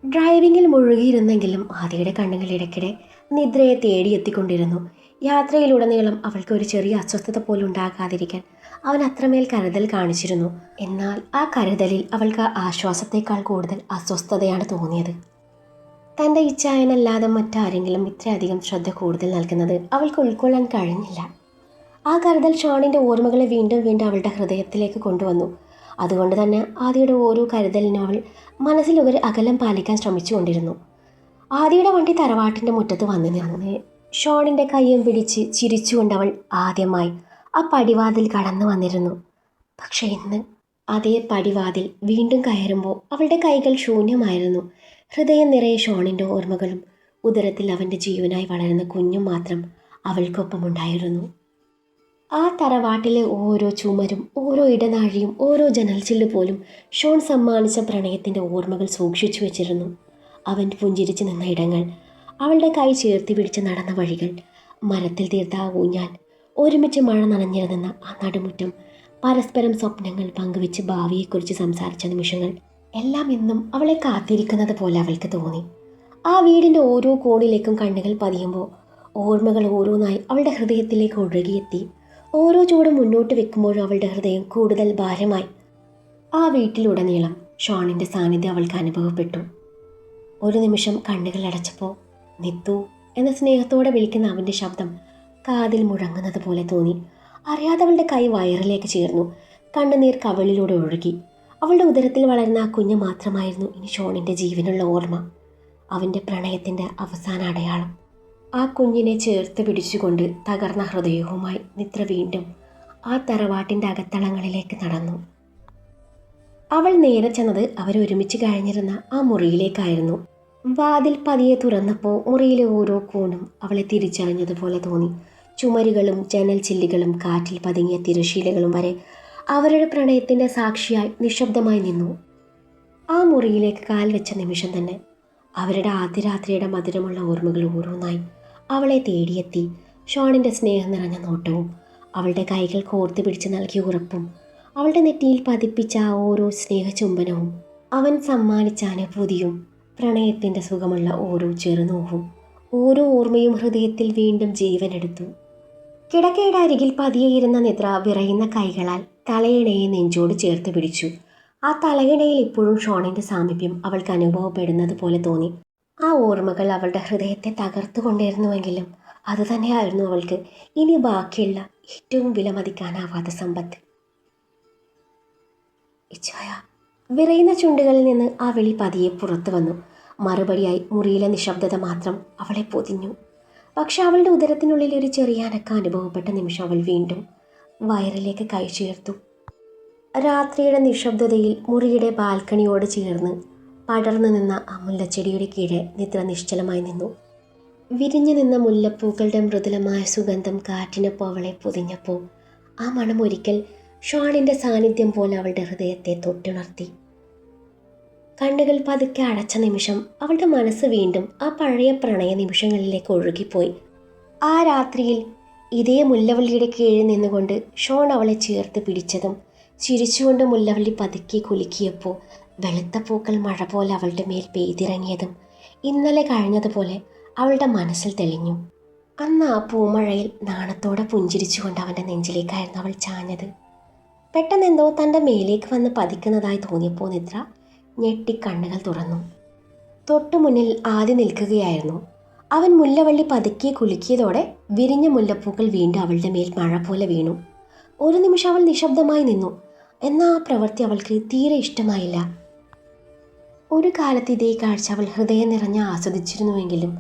ഡ്രൈവിങ്ങിൽ മുഴുകിയിരുന്നെങ്കിലും ആദിയുടെ കണ്ണുകൾ ഇടയ്ക്കിടെ നിദ്രയെ തേടിയെത്തിക്കൊണ്ടിരുന്നു. യാത്രയിലുടനീളം അവൾക്ക് ഒരു ചെറിയ അസ്വസ്ഥത പോലും ഉണ്ടാകാതിരിക്കാൻ അവൻ അത്രമേൽ കരുതൽ കാണിച്ചിരുന്നു. എന്നാൽ ആ കരുതലിൽ അവൾക്ക് ആശ്വാസത്തേക്കാൾ കൂടുതൽ അസ്വസ്ഥതയാണ് തോന്നിയത്. തൻ്റെ ഇച്ഛായനല്ലാതെ മറ്റാരെങ്കിലും ഇത്രയധികം ശ്രദ്ധ കൂടുതൽ നൽകുന്നത് അവൾക്ക് ഉൾക്കൊള്ളാൻ കഴിഞ്ഞില്ല. ആ കരുതൽ ഷോണിൻ്റെ ഓർമ്മകളെ വീണ്ടും വീണ്ടും അവളുടെ ഹൃദയത്തിലേക്ക് കൊണ്ടുവന്നു. അതുകൊണ്ട് തന്നെ ആദിയുടെ ഓരോ കരുതലിനും അവൾ മനസ്സിൽ ഒരു അകലം പാലിക്കാൻ ശ്രമിച്ചുകൊണ്ടിരുന്നു. ആദിയുടെ വണ്ടി തറവാട്ടിൻ്റെ മുറ്റത്ത് വന്നു നിന്നു. ഷോണിൻ്റെ കയ്യും പിടിച്ച് ചിരിച്ചുകൊണ്ട് അവൾ ആദ്യമായി ആ പടിവാതിൽ കടന്നു വന്നിരുന്നു. പക്ഷേ ഇന്ന് അതേ പടിവാതിൽ വീണ്ടും കയറുമ്പോൾ അവളുടെ കൈകൾ ശൂന്യമായിരുന്നു. ഹൃദയം നിറയെ ഷോണിൻ്റെ ഓർമ്മകളും ഉദരത്തിൽ അവൻ്റെ ജീവനായി വളരുന്ന കുഞ്ഞും മാത്രം അവൾക്കൊപ്പമുണ്ടായിരുന്നു. ആ തറവാട്ടിലെ ഓരോ ചുമരും ഓരോ ഇടനാഴിയും ഓരോ ജനൽച്ചില്ല് പോലും ഷോൺ സമ്മാനിച്ച പ്രണയത്തിൻ്റെ ഓർമ്മകൾ സൂക്ഷിച്ചു വെച്ചിരുന്നു. അവൻ പുഞ്ചിരിച്ച് നിന്ന ഇടങ്ങൾ, അവളുടെ കൈ ചേർത്തി പിടിച്ച് നടന്ന വഴികൾ, മരത്തിൽ തീർത്ത ആ ഊഞ്ഞാൽ, ഒരുമിച്ച് മഴ നനഞ്ഞിരുന്ന ആ നടുമുറ്റം, പരസ്പരം സ്വപ്നങ്ങൾ പങ്കുവെച്ച് ഭാവിയെക്കുറിച്ച് സംസാരിച്ച നിമിഷങ്ങൾ എല്ലാം ഇന്നും അവളെ കാത്തിരിക്കുന്നത് പോലെ അവൾക്ക് തോന്നി. ആ വീടിൻ്റെ ഓരോ കോണിലേക്കും കണ്ണുകൾ പതിയുമ്പോൾ ഓർമ്മകൾ ഓരോന്നായി അവളുടെ ഹൃദയത്തിലേക്ക് ഒഴുകിയെത്തി. ഓരോ ചൂടും മുന്നോട്ട് വെക്കുമ്പോഴും അവളുടെ ഹൃദയം കൂടുതൽ ഭാരമായി. ആ വീട്ടിലുടനീളം ഷോണിൻ്റെ സാന്നിധ്യം അവൾക്ക് അനുഭവപ്പെട്ടു. ഒരു നിമിഷം കണ്ണുകൾ അടച്ചപ്പോൾ നിത്തു എന്ന സ്നേഹത്തോടെ വിളിക്കുന്ന അവൻ്റെ ശബ്ദം കാതിൽ മുഴങ്ങുന്നത് പോലെ തോന്നി. അറിയാതെ അവളുടെ കൈ വയറിലേക്ക് ചേർന്നു. കണ്ണുനീർ കവിളിലൂടെ ഒഴുകി. അവളുടെ ഉദരത്തിൽ വളർന്ന ആ കുഞ്ഞ് മാത്രമായിരുന്നു ഇനി ഷോണിൻ്റെ ജീവനുള്ള ഓർമ്മ, അവൻ്റെ പ്രണയത്തിൻ്റെ അവസാന അടയാളം. ആ കുഞ്ഞിനെ ചേർത്ത് പിടിച്ചുകൊണ്ട് തകർന്ന ഹൃദയവുമായി നിദ്ര വീണ്ടും ആ തറവാട്ടിൻ്റെ അകത്തളങ്ങളിലേക്ക് നടന്നു. അവൾ നേരെ ചെന്നത് അവരൊരുമിച്ച് കഴിഞ്ഞിരുന്ന ആ മുറിയിലേക്കായിരുന്നു. വാതിൽ പതിയെ തുറന്നപ്പോൾ മുറിയിലെ ഓരോ കോണും അവളെ തിരിച്ചറിഞ്ഞതുപോലെ തോന്നി. ചുമരുകളും ജനൽ ചില്ലുകളും കാറ്റിൽ പതുങ്ങിയ തിരശീലകളും വരെ അവരുടെ പ്രണയത്തിൻ്റെ സാക്ഷിയായി നിശബ്ദമായി നിന്നു. ആ മുറിയിലേക്ക് കാൽ വെച്ച നിമിഷം തന്നെ അവരുടെ ആദ്യ രാത്രിയുടെ മധുരമുള്ള ഓർമ്മകൾ ഓരോന്നായി അവളെ തേടിയെത്തി. ഷോണിൻ്റെ സ്നേഹം നിറഞ്ഞ നോട്ടവും അവളുടെ കൈകൾ കോർത്ത് പിടിച്ച് നൽകിയ ഉറപ്പും അവളുടെ നെറ്റിയിൽ പതിപ്പിച്ച ആ ഓരോ സ്നേഹചുംബനവും അവൻ സമ്മാനിച്ച അനുഭൂതിയും പ്രണയത്തിൻ്റെ സുഖമുള്ള ഓരോ ചെറുനോവും ഓരോ ഓർമ്മയും ഹൃദയത്തിൽ വീണ്ടും ജീവനെടുത്തു. കിടക്കയുടെ അരികിൽ പതിയെ ഇരുന്ന നിദ്ര വിറയുന്ന കൈകളാൽ തലയിണയെ നെഞ്ചോട് ചേർത്ത് പിടിച്ചു. ആ തലയിണയിൽ ഇപ്പോഴും ഷോണിൻ്റെ സാമീപ്യം അവൾക്ക് അനുഭവപ്പെടുന്നത് പോലെ തോന്നി. ആ ഓർമ്മകൾ അവളുടെ ഹൃദയത്തെ തകർത്തുകൊണ്ടിരുന്നുവെങ്കിലും അതുതന്നെയായിരുന്നു അവൾക്ക് ഇനി ബാക്കിയുള്ള ഏറ്റവും വിലമതിക്കാനാവാത്ത സമ്പത്ത്. ഇച്ഛായ, വിറയുന്ന ചുണ്ടുകളിൽ നിന്ന് ആ വിളി പതിയെ പുറത്തു വന്നു. മറുപടിയായി മുറിയിലെ നിശബ്ദത മാത്രം അവളെ പൊതിഞ്ഞു. പക്ഷെ അവളുടെ ഉദരത്തിനുള്ളിൽ ഒരു ചെറിയ അനക്കം അനുഭവപ്പെട്ട നിമിഷം അവൾ വീണ്ടും വയറിലേക്ക് കൈ ചേർത്തു. രാത്രിയുടെ നിശബ്ദതയിൽ മുറിയുടെ ബാൽക്കണിയോട് ചേർന്ന് പടർന്നു നിന്ന ആ മുല്ലച്ചെടിയുടെ കീഴെ നിദ്ര നിശ്ചലമായി നിന്നു. വിരിഞ്ഞു നിന്ന മുല്ലപ്പൂക്കളുടെ മൃദുലമായ സുഗന്ധം കാറ്റിനൊപ്പം അവളെ പൊതിഞ്ഞപ്പോൾ ആ മണം ഒരിക്കൽ ഷോണിൻ്റെ സാന്നിധ്യം പോലെ അവളുടെ ഹൃദയത്തെ തൊട്ടുണർത്തി. കണ്ണുകൾ പതുക്കെ അടച്ച നിമിഷം അവളുടെ മനസ്സ് വീണ്ടും ആ പഴയ പ്രണയ നിമിഷങ്ങളിലേക്ക് ഒഴുകിപ്പോയി. ആ രാത്രിയിൽ ഇതേ മുല്ലവള്ളിയുടെ കീഴിൽ നിന്നുകൊണ്ട് ഷോൺ അവളെ ചേർത്ത് പിടിച്ചതും ചിരിച്ചുകൊണ്ട് മുല്ലവള്ളി പതുക്കി കുലുക്കിയപ്പോൾ വെളുത്ത പൂക്കൾ മഴ പോലെ അവളുടെ മേൽ പെയ്തിറങ്ങിയതും ഇന്നലെ കഴിഞ്ഞതുപോലെ അവളുടെ മനസ്സിൽ തെളിഞ്ഞു. അന്ന് ആ പൂമഴയിൽ നാണത്തോടെ പുഞ്ചിരിച്ചുകൊണ്ട് അവൻ്റെ നെഞ്ചിലേക്കായിരുന്നു അവൾ ചാഞ്ഞത്. പെട്ടെന്നെന്തോ തൻ്റെ മേലേക്ക് വന്ന് പതിക്കുന്നതായി തോന്നിയപ്പോൾ നിദ്ര ഞെട്ടി കണ്ണുകൾ തുറന്നു. തൊട്ടു മുന്നിൽ ആദ്യം നിൽക്കുകയായിരുന്നു. അവൻ മുല്ലവള്ളി പതുക്കി കുലുക്കിയതോടെ വിരിഞ്ഞ മുല്ലപ്പൂക്കൾ വീണ്ടും അവളുടെ മേൽ മഴ പോലെ വീണു. ഒരു നിമിഷം അവൾ നിശബ്ദമായി നിന്നു. എന്നാൽ ആ പ്രവൃത്തി അവൾക്ക് തീരെ ഇഷ്ടമായില്ല. ഒരു കാലത്ത് ഇതേ കാഴ്ച അവൾ ഹൃദയം നിറഞ്ഞ് ആസ്വദിച്ചിരുന്നുവെങ്കിലും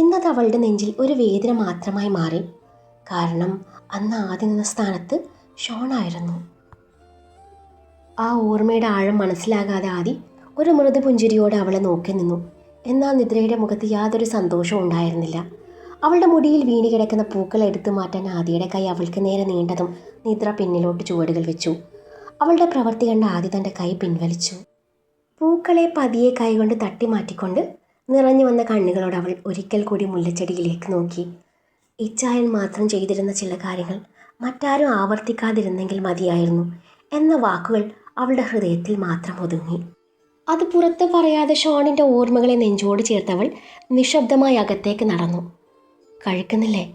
ഇന്നത് അവളുടെ നെഞ്ചിൽ ഒരു വേദന മാത്രമായി മാറി. കാരണം അന്ന് ആദ്യം നിന്ന സ്ഥാനത്ത് ഷോണായിരുന്നു. ആ ഓർമ്മയുടെ ആഴം മനസ്സിലാകാതെ ആദി ഒരു മൃദുപുഞ്ചിരിയോടെ അവളെ നോക്കി നിന്നു. എന്നാൽ നിദ്രയുടെ മുഖത്ത് യാതൊരു സന്തോഷവും ഉണ്ടായിരുന്നില്ല. അവളുടെ മുടിയിൽ വീണു കിടക്കുന്ന പൂക്കൾ എടുത്തു മാറ്റാൻ ആദിയുടെ കൈ അവൾക്ക് നേരെ നീണ്ടതും നിദ്ര പിന്നിലോട്ട് ചുവടുകൾ വെച്ചു. അവളുടെ പ്രവൃത്തി കണ്ട ആദി തൻ്റെ കൈ പിൻവലിച്ചു. പൂക്കളെ പതിയെ കൈകൊണ്ട് തട്ടി മാറ്റിക്കൊണ്ട് നിറഞ്ഞു വന്ന കണ്ണുകളോട് അവൾ ഒരിക്കൽ കൂടി മുല്ലച്ചെടിയിലേക്ക് നോക്കി. ഇച്ചായൻ മാത്രം ചെയ്തിരുന്ന ചില കാര്യങ്ങൾ മറ്റാരും ആവർത്തിക്കാതിരുന്നെങ്കിൽ മതിയായിരുന്നു എന്ന വാക്കുകൾ അവളുടെ ഹൃദയത്തിൽ മാത്രം ഒതുങ്ങി. അത് പുറത്ത് പറയാതെ ഷോണിൻ്റെ ഓർമ്മകളെ നെഞ്ചോട് ചേർത്തവൾ നിശബ്ദമായി അകത്തേക്ക് നടന്നു. കഴിക്കുന്നില്ലേ?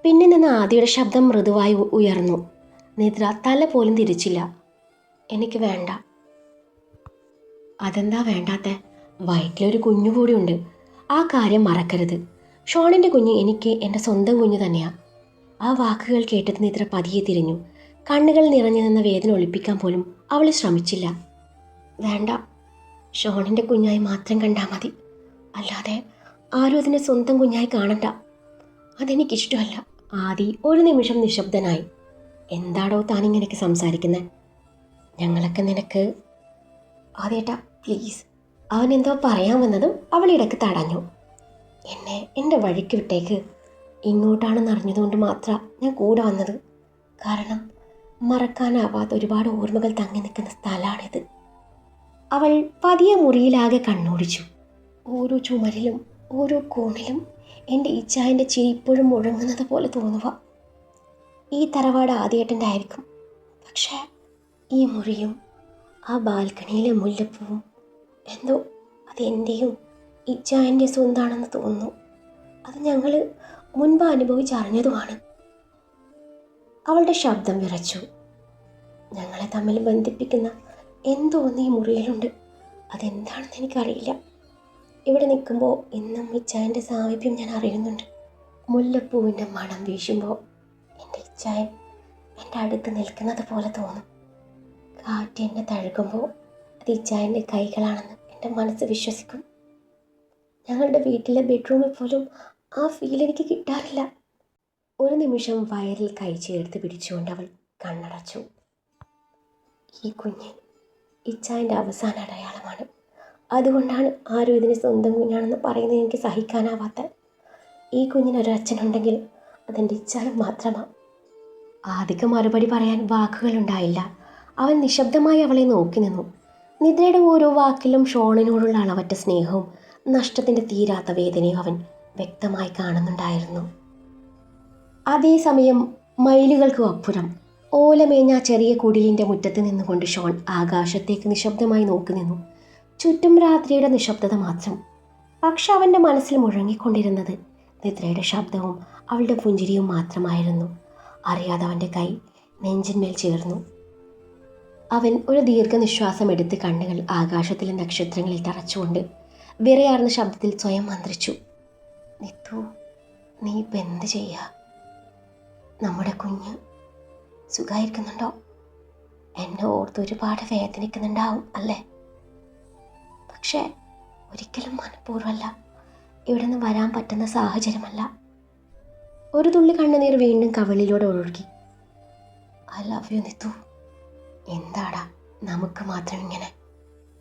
പിന്നെ നിന്ന് ആദിയുടെ ശബ്ദം മൃദുവായി ഉയർന്നു. നിദ്ര തല പോലും തിരിച്ചില്ല. എനിക്ക് വേണ്ട. അതെന്താ വേണ്ടാത്ത? വയറ്റിലൊരു കുഞ്ഞു കൂടിയുണ്ട്. ആ കാര്യം മറക്കരുത്. ഷോണിൻ്റെ കുഞ്ഞ് എനിക്ക് എൻ്റെ സ്വന്തം കുഞ്ഞു തന്നെയാണ്. ആ വാക്കുകൾ കേട്ടത് നിദ്ര പതിയെ തിരിഞ്ഞു. കണ്ണുകൾ നിറഞ്ഞു നിന്ന വേദന ഒളിപ്പിക്കാൻ പോലും അവൾ ശ്രമിച്ചില്ല. വേണ്ട, ഷോണിൻ്റെ കുഞ്ഞായി മാത്രം കണ്ടാൽ മതി. അല്ലാതെ ആരും അതിനെ സ്വന്തം കുഞ്ഞായി കാണണ്ട. അതെനിക്കിഷ്ടമല്ല. ആദി ഒരു നിമിഷം നിശബ്ദനായി. എന്താടോ താനിങ്ങനെയൊക്കെ സംസാരിക്കുന്നത്? ഞങ്ങളൊക്കെ നിനക്ക്... ആദ്യേട്ടാ പ്ലീസ്. അവൻ എന്തോ പറയാൻ വന്നതും അവൾ ഇടയ്ക്ക് തടഞ്ഞു. എന്നെ എൻ്റെ വഴിക്ക് വിട്ടേക്ക്. ഇങ്ങോട്ടാണെന്ന് അറിഞ്ഞതുകൊണ്ട് മാത്രമാണ് ഞാൻ കൂടെ വന്നത്. കാരണം മറക്കാനാവാത്ത ഒരുപാട് ഓർമ്മകൾ തങ്ങി നിൽക്കുന്ന സ്ഥലമാണിത്. അവൾ പതിയെ മുറിയിലാകെ കണ്ണോടിച്ചു. ഓരോ ചുമരിലും ഓരോ കോണിലും എൻ്റെ ഇച്ചായൻ്റെ ചിരി ഇപ്പോഴും മുഴങ്ങുന്നത് പോലെ തോന്നുക. ഈ തറവാട് ആദ്യേട്ടൻ്റെ ആയിരിക്കും. പക്ഷേ ഈ മുറിയും ആ ബാൽക്കണിയിലെ മുല്ലപ്പൂവും എന്തോ അത് എൻ്റെയും ഇച്ചായൻ്റെ സ്വന്തമാണെന്ന് തോന്നുന്നു. അത് ഞങ്ങൾ മുൻപ് അനുഭവിച്ചറിഞ്ഞതുമാണ്. അവളുടെ ശബ്ദം വിറച്ചു. ഞങ്ങളെ തമ്മിൽ ബന്ധിപ്പിക്കുന്ന എന്തോ ഒന്ന് ഈ മുറിയിലുണ്ട്. അതെന്താണെന്ന് എനിക്കറിയില്ല. ഇവിടെ നിൽക്കുമ്പോൾ ഇന്നും ഇച്ചായൻ്റെ സാമീപ്യം ഞാൻ അറിയുന്നുണ്ട്. മുല്ലപ്പൂവിൻ്റെ മണം വീശുമ്പോൾ എൻ്റെ ഇച്ചായൻ എൻ്റെ അടുത്ത് നിൽക്കുന്നത് പോലെ തോന്നും. കാറ്റ് എന്നെ തഴുകുമ്പോൾ അത് ഇച്ചായൻ്റെ കൈകളാണെന്ന് എൻ്റെ മനസ്സ് വിശ്വസിക്കും. ഞങ്ങളുടെ വീട്ടിലെ ബെഡ്റൂമിൽ പോലും ആ ഫീൽ എനിക്ക് കിട്ടാറില്ല. ഒരു നിമിഷം വയറിൽ കൈ ചേർത്ത് പിടിച്ചുകൊണ്ട് അവൾ കണ്ണടച്ചു. ഈ കുഞ്ഞ് ഇച്ചായൻ്റെ അവസാന അടയാളമാണ്. അതുകൊണ്ടാണ് ആരും ഇതിന് സ്വന്തം കുഞ്ഞാണെന്ന് പറയുന്നത് എനിക്ക് സഹിക്കാനാവാത്ത. ഈ കുഞ്ഞിനൊരച്ഛനുണ്ടെങ്കിൽ അതെൻ്റെ ഇച്ചായൻ മാത്രമാണ്. ആദിക്ക് മറുപടി പറയാൻ വാക്കുകളുണ്ടായില്ല. അവൻ നിശബ്ദമായി അവളെ നോക്കി നിന്നു. നിദ്രയുടെ ഓരോ വാക്കിലും ഷോണിനോടുള്ള അളവറ്റ സ്നേഹവും നഷ്ടത്തിൻ്റെ തീരാത്ത വേദനയും അവൻ വ്യക്തമായി കാണുന്നുണ്ടായിരുന്നു. അതേസമയം മൈലുകൾക്ക് അപ്പുറം ഓലമേഞ്ഞ ചെറിയ കുടിലിൻ്റെ മുറ്റത്ത് നിന്നുകൊണ്ട് ഷോൺ ആകാശത്തേക്ക് നിശബ്ദമായി നോക്കി നിന്നു. ചുറ്റും രാത്രിയുടെ നിശബ്ദത മാത്രം. പക്ഷെ അവൻ്റെ മനസ്സിൽ മുഴങ്ങിക്കൊണ്ടിരുന്നത് നിദ്രയുടെ ശബ്ദവും അവളുടെ പുഞ്ചിരിയും മാത്രമായിരുന്നു. അറിയാതെ അവൻ്റെ കൈ നെഞ്ചിന്മേൽ ചേർന്നു. അവൻ ഒരു ദീർഘനിശ്വാസം എടുത്ത് കണ്ണുകൾ ആകാശത്തിലെ നക്ഷത്രങ്ങളിൽ തറച്ചുകൊണ്ട് വിറയാർന്ന ശബ്ദത്തിൽ സ്വയം മന്ത്രിച്ചു. നിത്തു, നീ ഇപ്പം എന്ത് ചെയ്യുക? നമ്മുടെ കുഞ്ഞ് സുഖമായിരിക്കുന്നുണ്ടോ? എന്നെ ഓർത്ത് ഒരുപാട് വേദനിക്കുന്നുണ്ടാവും അല്ലേ? പക്ഷേ ഒരിക്കലും മനഃപൂർവ്വമല്ല. ഇവിടെ നിന്ന് വരാൻ പറ്റുന്ന സാഹചര്യമല്ല. ഒരു തുള്ളി കണ്ണുനീർ വീണ്ടും കവിളിലൂടെ ഒഴുകി. I love you Nithu. എന്താടാ നമുക്ക് മാത്രം ഇങ്ങനെ?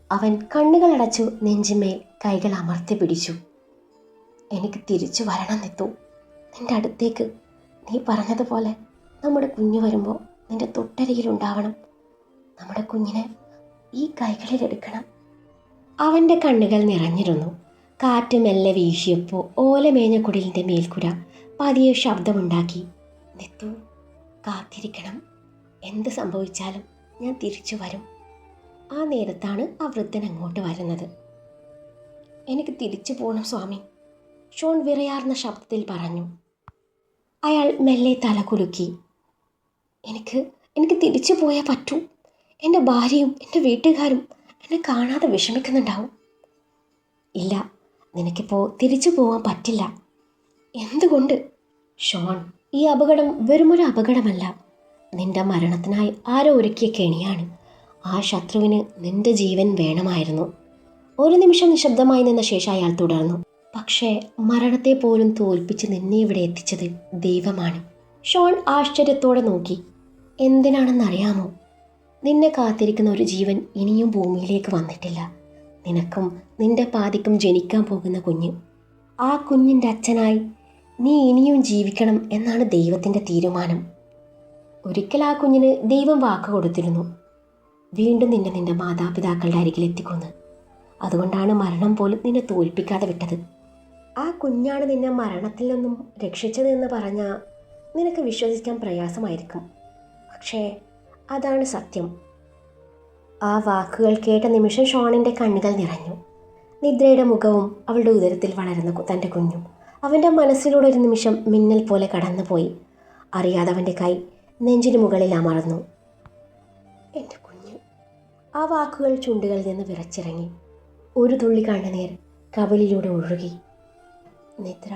അവൻ കണ്ണുകളടച്ചു നെഞ്ചിന്മേൽ കൈകൾ അമർത്തി പിടിച്ചു. എനിക്ക് തിരിച്ചു വരണം നിത്തു, നിൻ്റെ അടുത്തേക്ക്. നീ പറഞ്ഞതുപോലെ നമ്മുടെ കുഞ്ഞ് വരുമ്പോൾ നിൻ്റെ തൊട്ടരികിലുണ്ടാവണം. നമ്മുടെ കുഞ്ഞിനെ ഈ കൈകളിൽ എടുക്കണം. അവൻ്റെ കണ്ണുകൾ നിറഞ്ഞിരുന്നു. കാറ്റ് മെല്ലെ വീശിയപ്പോൾ ഓലമേഞ്ഞ കുടിലിൻ്റെ മേൽക്കുര പതിയെ ശബ്ദമുണ്ടാക്കി. നിത്തു, കാത്തിരിക്കണം. എന്ത് സംഭവിച്ചാലും ഞാൻ തിരിച്ചു വരും. ആ നേരത്താണ് ആ വൃദ്ധൻ അങ്ങോട്ട് വരുന്നത്. എനിക്ക് തിരിച്ചു പോകണം സ്വാമി, ഷോൺ വിറയാർന്ന ശബ്ദത്തിൽ പറഞ്ഞു. അയാൾ മെല്ലെ തല കുലുക്കി. എനിക്ക് തിരിച്ചു പോയാൽ പറ്റൂ. എൻ്റെ ഭാര്യയും എൻ്റെ വീട്ടുകാരും എന്നെ കാണാതെ വിഷമിക്കുന്നുണ്ടാവും. ഇല്ല, നിനക്കിപ്പോൾ തിരിച്ചു പോകാൻ പറ്റില്ല. എന്തുകൊണ്ട്? ഷോൺ, ഈ അപകടം വെറുമൊരു അപകടമല്ല. നിന്റെ മരണത്തിനായി ആരോ ഒരുക്കിയ കെണിയാണ്. ആ ശത്രുവിന് നിന്റെ ജീവൻ വേണമായിരുന്നു. ഒരു നിമിഷം നിശബ്ദമായി നിന്ന ശേഷം അയാൾ തുടർന്നു. പക്ഷേ മരണത്തെ പോലും തോൽപ്പിച്ച് നിന്നെ ഇവിടെ എത്തിച്ചത് ദൈവമാണ്. ഷോൺ ആശ്ചര്യത്തോടെ നോക്കി. എന്തിനാണെന്നറിയാമോ? നിന്നെ കാത്തിരിക്കുന്ന ഒരു ജീവൻ ഇനിയും ഭൂമിയിലേക്ക് വന്നിട്ടില്ല. നിനക്കും നിന്റെ പാതിക്കും ജനിക്കാൻ പോകുന്ന കുഞ്ഞ്. ആ കുഞ്ഞിൻ്റെ അച്ഛനായി നീ ഇനിയും ജീവിക്കണം എന്നാണ് ദൈവത്തിൻ്റെ തീരുമാനം. ഒരിക്കൽ ആ കുഞ്ഞിന് ദൈവം വാക്ക് കൊടുത്തിരുന്നു, വീണ്ടും നിന്റെ മാതാപിതാക്കളുടെ അരികിലെത്തിക്കൊന്ന്. അതുകൊണ്ടാണ് മരണം പോലും നിന്നെ തോൽപ്പിക്കാതെ വിട്ടത്. ആ കുഞ്ഞാണ് നിന്നെ മരണത്തിൽ നിന്നും രക്ഷിച്ചത് എന്ന് പറഞ്ഞാൽ നിനക്ക് വിശ്വസിക്കാൻ പ്രയാസമായിരിക്കും. പക്ഷേ അതാണ് സത്യം. ആ വാക്കുകൾ കേട്ട നിമിഷം ഷോണിൻ്റെ കണ്ണുകൾ നിറഞ്ഞു. നിദ്രയുടെ മുഖവും അവളുടെ ഉദരത്തിൽ വളരുന്ന തൻ്റെ കുഞ്ഞും അവൻ്റെ മനസ്സിലൂടെ ഒരു നിമിഷം മിന്നൽ പോലെ കടന്നുപോയി. അറിയാതെ അവൻ്റെ കൈ നെഞ്ചിന് മുകളിൽ അമർന്നു. എൻ്റെ കുഞ്ഞ്. ആ വാക്കുകൾ ചുണ്ടുകളിൽ നിന്ന് വിറച്ചിറങ്ങി. ഒരു തുള്ളി കണ്ണുനീർ കവിളിലൂടെ ഒഴുകി. നിദ്ര,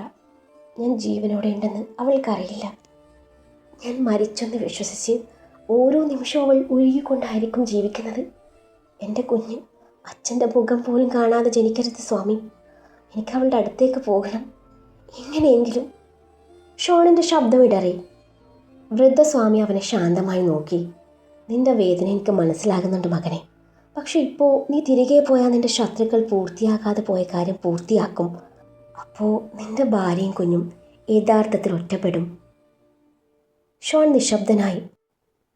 ഞാൻ ജീവനോടെ ഉണ്ടെന്ന് അവൾക്കറിയില്ല. ഞാൻ മരിച്ചെന്ന് വിശ്വസിച്ച് ഓരോ നിമിഷവും അവൾ ഒഴുകിക്കൊണ്ടായിരിക്കും ജീവിക്കുന്നത്. എൻ്റെ കുഞ്ഞ് അച്ഛൻ്റെ മുഖം പോലും കാണാതെ ജനിക്കരുത് സ്വാമി. എനിക്ക് അവളുടെ അടുത്തേക്ക് പോകണം, എങ്ങനെയെങ്കിലും. ഷോണിൻ്റെ ശബ്ദം ഇടറി. വൃദ്ധസ്വാമി അവനെ ശാന്തമായി നോക്കി. നിന്റെ വേദന എനിക്ക് മനസ്സിലാകുന്നുണ്ട് മകനെ. പക്ഷെ ഇപ്പോൾ നീ തിരികെ പോയാൽ നിന്റെ ശത്രുക്കൾ പൂർത്തിയാക്കാതെ പോയ കാര്യം പൂർത്തിയാക്കും. അപ്പോൾ നിന്റെ ഭാര്യയും കുഞ്ഞും യഥാർത്ഥത്തിൽ ഒറ്റപ്പെടും. ഷോൺ നിശബ്ദനായി.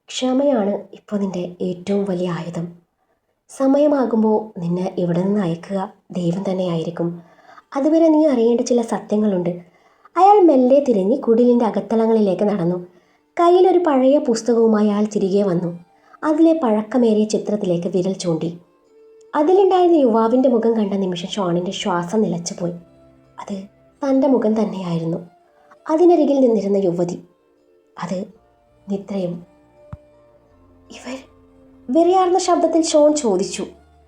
ക്ഷമയാണ് ഇപ്പോൾ നിന്റെ ഏറ്റവും വലിയ ആയുധം. സമയമാകുമ്പോൾ നിന്നെ ഇവിടെ നിന്ന് അയക്കുക ദൈവം തന്നെയായിരിക്കും. അതുവരെ നീ അറിയേണ്ട ചില സത്യങ്ങളുണ്ട്. അയാൾ മെല്ലെ തിരിഞ്ഞ് കുടിലിൻ്റെ അകത്തളങ്ങളിലേക്ക് നടന്നു. കയ്യിലൊരു പഴയ പുസ്തകവുമായി അയാൾ തിരികെ വന്നു. അതിലെ പഴക്കമേറിയ ചിത്രത്തിലേക്ക് വിരൽ ചൂണ്ടി. അതിലുണ്ടായിരുന്ന യുവാവിൻ്റെ മുഖം കണ്ട നിമിഷം ഷോണിൻ്റെ ശ്വാസം നിലച്ചുപോയി. അത് തൻ്റെ മുഖം തന്നെയായിരുന്നു. അതിനരികിൽ നിന്നിരുന്ന യുവതി, അത് നിദ്രയും. ഇവർ? വെറിയാർന്ന ശബ്ദത്തിൽ ഷോൺ ചോദിച്ചു.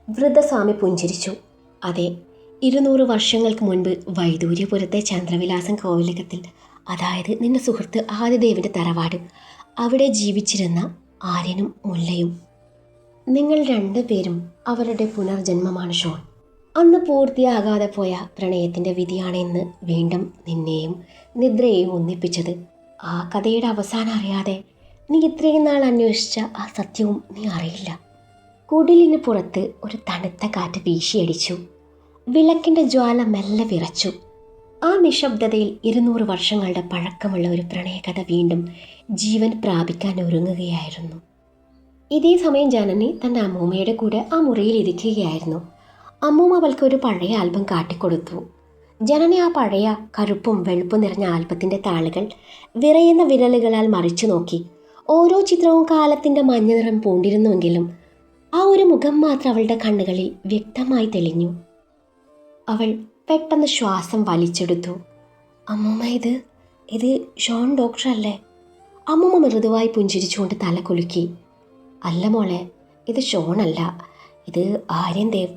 വൃദ്ധസ്വാമി പുഞ്ചിരിച്ചു. അതെ, 200 വർഷങ്ങൾക്ക് മുൻപ് വൈദൂര്യപുരത്തെ ചന്ദ്രവിലാസം കോവിലകത്തിൽ, അതായത് നിന്റെ സുഹൃത്ത് ആദിദേവിൻ്റെ തറവാട്, അവിടെ ജീവിച്ചിരുന്ന ആര്യനും മുല്ലയും. നിങ്ങൾ രണ്ടുപേരും അവരുടെ പുനർജന്മമാണ് ഷോൺ. അന്ന് പൂർത്തിയാകാതെ പോയ പ്രണയത്തിൻ്റെ വിധിയാണ് ഇന്ന് വീണ്ടും നിന്നെയും നിദ്രയെയും ഒന്നിപ്പിച്ചത്. ആ കഥയുടെ അവസാനം അറിയാതെ നീ ഇത്രയും നാൾ അന്വേഷിച്ച ആ സത്യവും നീ അറിയില്ല. കുടിലിന് പുറത്ത് ഒരു തണുത്ത കാറ്റ് വീശിയടിച്ചു. വിളക്കിൻ്റെ ജ്വാല മെല്ലെ വിറച്ചു. ആ നിശബ്ദതയിൽ 200 വർഷങ്ങളുടെ പഴക്കമുള്ള ഒരു പ്രണയകഥ വീണ്ടും ജീവൻ പ്രാപിക്കാൻ ഒരുങ്ങുകയായിരുന്നു. ഇതേ സമയം ജനനി തൻ്റെ അമ്മൂമ്മയുടെ കൂടെ ആ മുറിയിൽ ഇരിക്കുകയായിരുന്നു. അമ്മൂമ്മ അവൾക്ക് ഒരു പഴയ ആൽബം കാട്ടിക്കൊടുത്തു. ജനനി ആ പഴയ കറുപ്പും വെളുപ്പും നിറഞ്ഞ ആൽബത്തിൻ്റെ താളുകൾ വിറയുന്ന വിരലുകളാൽ മറിച്ചു നോക്കി. ഓരോ ചിത്രവും കാലത്തിൻ്റെ മഞ്ഞ നിറം പൂണ്ടിരുന്നുവെങ്കിലും ആ ഒരു മുഖം മാത്രം അവളുടെ കണ്ണുകളിൽ വ്യക്തമായി തെളിഞ്ഞു. അവൾ പെട്ടെന്ന് ശ്വാസം വലിച്ചെടുത്തു. അമ്മൂമ്മ, ഇത് ഷോൺ ഡോക്ടർ അല്ലേ? അമ്മൂമ്മ മൃദുവായി പുഞ്ചിരിച്ചുകൊണ്ട് തല കുലുക്കി. അല്ല മോളെ, ഇത് ഷോണല്ല, ഇത് ആര്യൻ ദേവ്.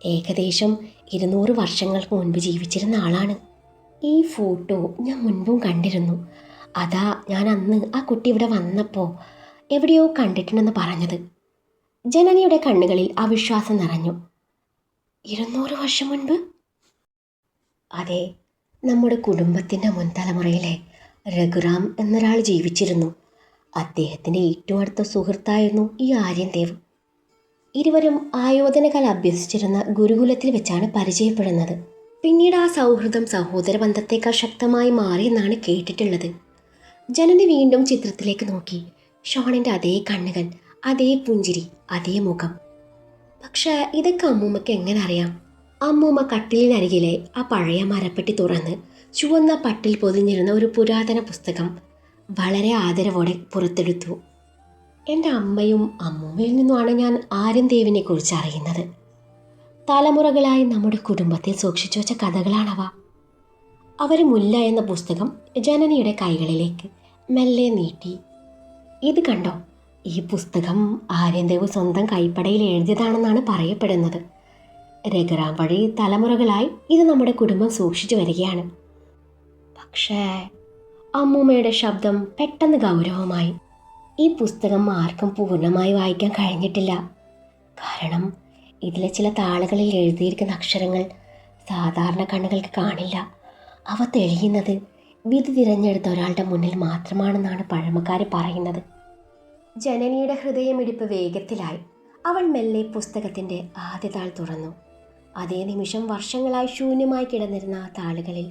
ഏകദേശം 200 വർഷങ്ങൾക്ക് മുൻപ് ജീവിച്ചിരുന്ന ആളാണ്. ഈ ഫോട്ടോ ഞാൻ മുൻപും കണ്ടിരുന്നു. അതാ ഞാൻ അന്ന് ആ കുട്ടി ഇവിടെ വന്നപ്പോൾ എവിടെയോ കണ്ടിട്ടുണ്ടെന്ന് പറഞ്ഞത്. ജനനിയുടെ കണ്ണുകളിൽ അവിശ്വാസം നിറഞ്ഞു. 200 വർഷം മുൻപ്? അതെ, നമ്മുടെ കുടുംബത്തിൻ്റെ മുൻതലമുറയിലെ രഘുറാം എന്നൊരാൾ ജീവിച്ചിരുന്നു. അദ്ദേഹത്തിൻ്റെ ഏറ്റവും അടുത്ത സുഹൃത്തായിരുന്നു ഈ ആര്യൻ ദേവ്. ഇരുവരും ആയോധനകല അഭ്യസിച്ചിരുന്ന ഗുരുകുലത്തിൽ വെച്ചാണ് പരിചയപ്പെടുന്നത്. പിന്നീട് ആ സൗഹൃദം സഹോദര ബന്ധത്തേക്കാൾ ശക്തമായി മാറിയെന്നാണ് കേട്ടിട്ടുള്ളത്. ജനനി വീണ്ടും ചിത്രത്തിലേക്ക് നോക്കി. ഷോണിൻ്റെ അതേ കണ്ണുകൾ, അതേ പുഞ്ചിരി, അതേ മുഖം. പക്ഷേ ഇതൊക്കെ അമ്മൂമ്മയ്ക്ക് എങ്ങനെ അറിയാം? അമ്മൂമ്മ കട്ടിലിനരികിലെ ആ പഴയ മരപ്പെട്ടി തുറന്ന് ചുവന്ന പട്ടിൽ പൊതിഞ്ഞിരുന്ന ഒരു പുരാതന പുസ്തകം വളരെ ആദരവോടെ പുറത്തെടുത്തു. എൻ്റെ അമ്മയും അമ്മൂമ്മയിൽ നിന്നുമാണ് ഞാൻ ആര്യൻ ദേവിനെ കുറിച്ച് അറിയുന്നത്. തലമുറകളായി നമ്മുടെ കുടുംബത്തിൽ സൂക്ഷിച്ചു വെച്ച കഥകളാണവ. അവർ മുല്ല എന്ന പുസ്തകം ജനനിയുടെ കൈകളിലേക്ക് മെല്ലെ നീട്ടി. ഇത് കണ്ടോ, ഈ പുസ്തകം ആര്യൻ ദേവ് സ്വന്തം കൈപ്പടയിൽ എഴുതിയതാണെന്നാണ് പറയപ്പെടുന്നത്. രഘുറാം വഴി തലമുറകളായി ഇത് നമ്മുടെ കുടുംബം സൂക്ഷിച്ചു വരികയാണ്. പക്ഷേ അമ്മൂമ്മയുടെ ശബ്ദം പെട്ടെന്ന് ഗൗരവമായി. ഈ പുസ്തകം ആർക്കും പൂർണ്ണമായി വായിക്കാൻ കഴിഞ്ഞിട്ടില്ല. കാരണം ഇതിലെ ചില താളുകളിൽ എഴുതിയിരിക്കുന്ന അക്ഷരങ്ങൾ സാധാരണ കണ്ണുകൾക്ക് കാണില്ല. അവ തെളിയുന്നത് വിധി തിരഞ്ഞെടുത്ത ഒരാളുടെ മുന്നിൽ മാത്രമാണെന്നാണ് പഴമക്കാർ പറയുന്നത്. ജനനിയുടെ ഹൃദയമിടിപ്പ് വേഗത്തിലായി. അവൾ മെല്ലെ പുസ്തകത്തിൻ്റെ ആദ്യ താൾ തുറന്നു. അതേ നിമിഷം വർഷങ്ങളായി ശൂന്യമായി കിടന്നിരുന്ന ആ താളുകളിൽ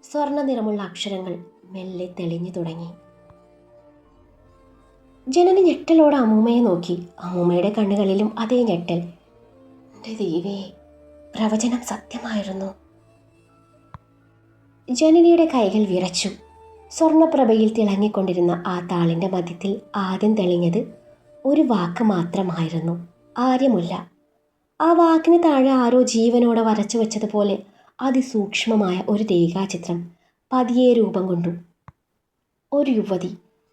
സ്വർണ്ണ നിറമുള്ള അക്ഷരങ്ങൾ മെല്ലെ തെളിഞ്ഞു തുടങ്ങി. ജനനി ഞെട്ടലോടെ അമ്മൂമ്മയെ നോക്കി. അമ്മൂമ്മയുടെ കണ്ണുകളിലും അതേ ഞെട്ടൽ. എൻ്റെ ദൈവേ, പ്രവചനം സത്യമായിരുന്നു. ജനനിയുടെ കൈകൾ വിറച്ചു. സ്വർണ്ണപ്രഭയിൽ തിളങ്ങിക്കൊണ്ടിരുന്ന ആ താളിൻ്റെ മധ്യത്തിൽ ആദ്യം തെളിഞ്ഞത് ഒരു വാക്ക് മാത്രമായിരുന്നു: ആര്യമുല്ല. ആ വാക്കിന് താഴെ ആരോ ജീവനോടെ വരച്ചു വെച്ചതുപോലെ അതിസൂക്ഷ്മമായ ഒരു രേഖാചിത്രം പതിയെ രൂപം കൊണ്ടു. ഒരു യുവതി,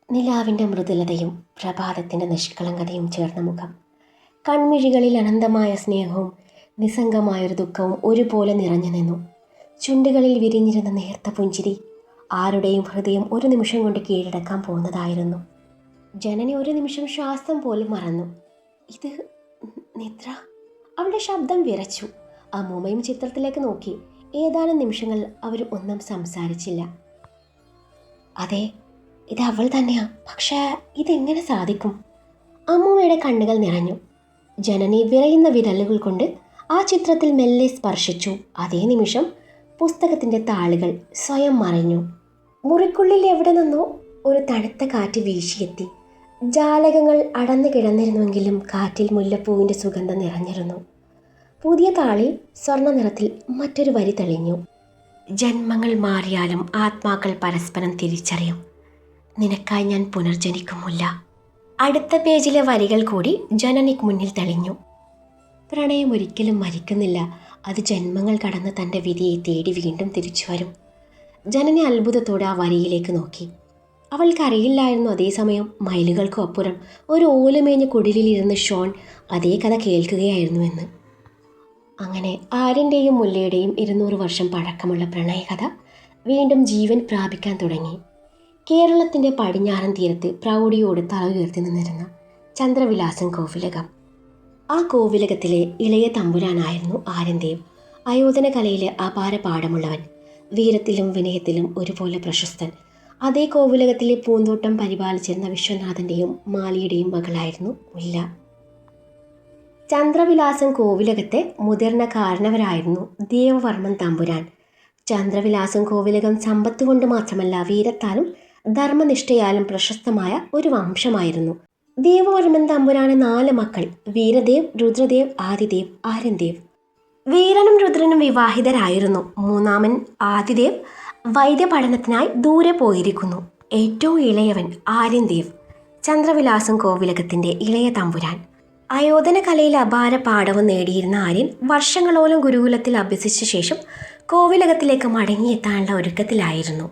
നിലാവിൻ്റെ മൃദുലതയും പ്രഭാതത്തിൻ്റെ നിഷ്കളങ്കതയും ചേർന്ന മുഖം. കൺമിഴികളിൽ അനന്തമായ സ്നേഹവും നിസ്സംഗമായൊരു ദുഃഖവും ഒരുപോലെ നിറഞ്ഞു നിന്നു. ചുണ്ടുകളിൽ വിരിഞ്ഞിരുന്ന നേർത്ത പുഞ്ചിരി ആരുടെയും ഹൃദയം ഒരു നിമിഷം കൊണ്ട് കീഴടക്കാൻ പോകുന്നതായിരുന്നു. ജനനി ഒരു നിമിഷം ശ്വാസം പോലും മറന്നു. ഇത് നിദ്ര? അവളുടെ ശബ്ദം വിറച്ചു. അമ്മൂമ്മയും ചിത്രത്തിലേക്ക് നോക്കി. ഏതാനും നിമിഷങ്ങൾ അവർ ഒന്നും സംസാരിച്ചില്ല. അതെ, ഇത് അവൾ തന്നെയാ. പക്ഷേ ഇതെങ്ങനെ സാധിക്കും? അമ്മൂമ്മയുടെ കണ്ണുകൾ നിറഞ്ഞു. ജനനി വിറയുന്ന വിരലുകൾ കൊണ്ട് ആ ചിത്രത്തിൽ മെല്ലെ സ്പർശിച്ചു. അതേ നിമിഷം പുസ്തകത്തിൻ്റെ താളുകൾ സ്വയം മറഞ്ഞു. മുറിക്കുള്ളിൽ എവിടെ നിന്നോ ഒരു തണുത്ത കാറ്റ് വീശിയെത്തി. ജാലകങ്ങൾ അടന്നു കിടന്നിരുന്നുവെങ്കിലും കാറ്റിൽ മുല്ലപ്പൂവിൻ്റെ സുഗന്ധം നിറഞ്ഞിരുന്നു. പുതിയ താളിൽ സ്വർണ്ണ നിറത്തിൽ മറ്റൊരു വരി തെളിഞ്ഞു: ജന്മങ്ങൾ മാറിയാലും ആത്മാക്കൾ പരസ്പരം തിരിച്ചറിയും. നിനക്കായി ഞാൻ പുനർജനിക്കുമില്ല. അടുത്ത പേജിലെ വരികൾ കൂടി ജനനിക്ക് മുന്നിൽ തെളിഞ്ഞു: പ്രണയം ഒരിക്കലും മരിക്കുന്നില്ല. അത് ജന്മങ്ങൾ കടന്ന് തൻ്റെ വിധിയെ തേടി വീണ്ടും തിരിച്ചു വരും. ജനനി അത്ഭുതത്തോടെ ആ വരിയിലേക്ക് നോക്കി. അവൾക്കറിയില്ലായിരുന്നു അതേസമയം മൈലുകൾക്കും അപ്പുറം ഒരു ഓലമേഞ്ഞ കുടിലിലിരുന്ന് ഷോൺ അതേ കഥ കേൾക്കുകയായിരുന്നുവെന്ന്. അങ്ങനെ ആര്യൻ്റെയും മുല്ലയുടെയും 200 വർഷം പഴക്കമുള്ള പ്രണയകഥ വീണ്ടും ജീവൻ പ്രാപിക്കാൻ തുടങ്ങി. കേരളത്തിൻ്റെ പടിഞ്ഞാറൻ തീരത്ത് പ്രൗഢിയോട് തല ഉയർത്തി നിന്നിരുന്ന ചന്ദ്രവിലാസം കോവിലകം. ആ കോവിലകത്തിലെ ഇളയ തമ്പുരാനായിരുന്നു ആര്യൻദേവ്. ആയോധന കലയിലെ അപാര പാഠമുള്ളവൻ, വീരത്തിലും വിനയത്തിലും ഒരുപോലെ പ്രശസ്തൻ. അതേ കോവിലകത്തിലെ പൂന്തോട്ടം പരിപാലിച്ചിരുന്ന വിശ്വനാഥൻ്റെയും മാലിയുടെയും മകളായിരുന്നു മുല്ല. ചന്ദ്രവിലാസം കോവിലകത്തെ മുതിർന്ന കാരണവരായിരുന്നു ദേവവർമ്മൻ തമ്പുരാൻ. ചന്ദ്രവിലാസം കോവിലകം സമ്പത്ത് കൊണ്ട് മാത്രമല്ല, വീരത്താലും ധർമ്മനിഷ്ഠയാലും പ്രശസ്തമായ ഒരു വംശമായിരുന്നു. ദേവവർമ്മൻ തമ്പുരാന് 4 മക്കൾ: വീരദേവ്, രുദ്രദേവ്, ആദിദേവ്, ആര്യൻദേവ്. വീരനും രുദ്രനും വിവാഹിതരായിരുന്നു. മൂന്നാമൻ ആദിദേവ് വൈദ്യപഠനത്തിനായി ദൂരെ പോയിരിക്കുന്നു. ഏറ്റവും ഇളയവൻ ആര്യൻദേവ്, ചന്ദ്രവിലാസം കോവിലകത്തിൻ്റെ ഇളയ തമ്പുരാൻ. ആയോധന കലയിൽ അപാര പാഠവും നേടിയിരുന്ന ആര്യൻ വർഷങ്ങളോളം ഗുരുകുലത്തിൽ അഭ്യസിച്ച ശേഷം കോവിലകത്തിലേക്ക് മടങ്ങിയെത്താനുള്ള ഒരുക്കത്തിലായിരുന്നു.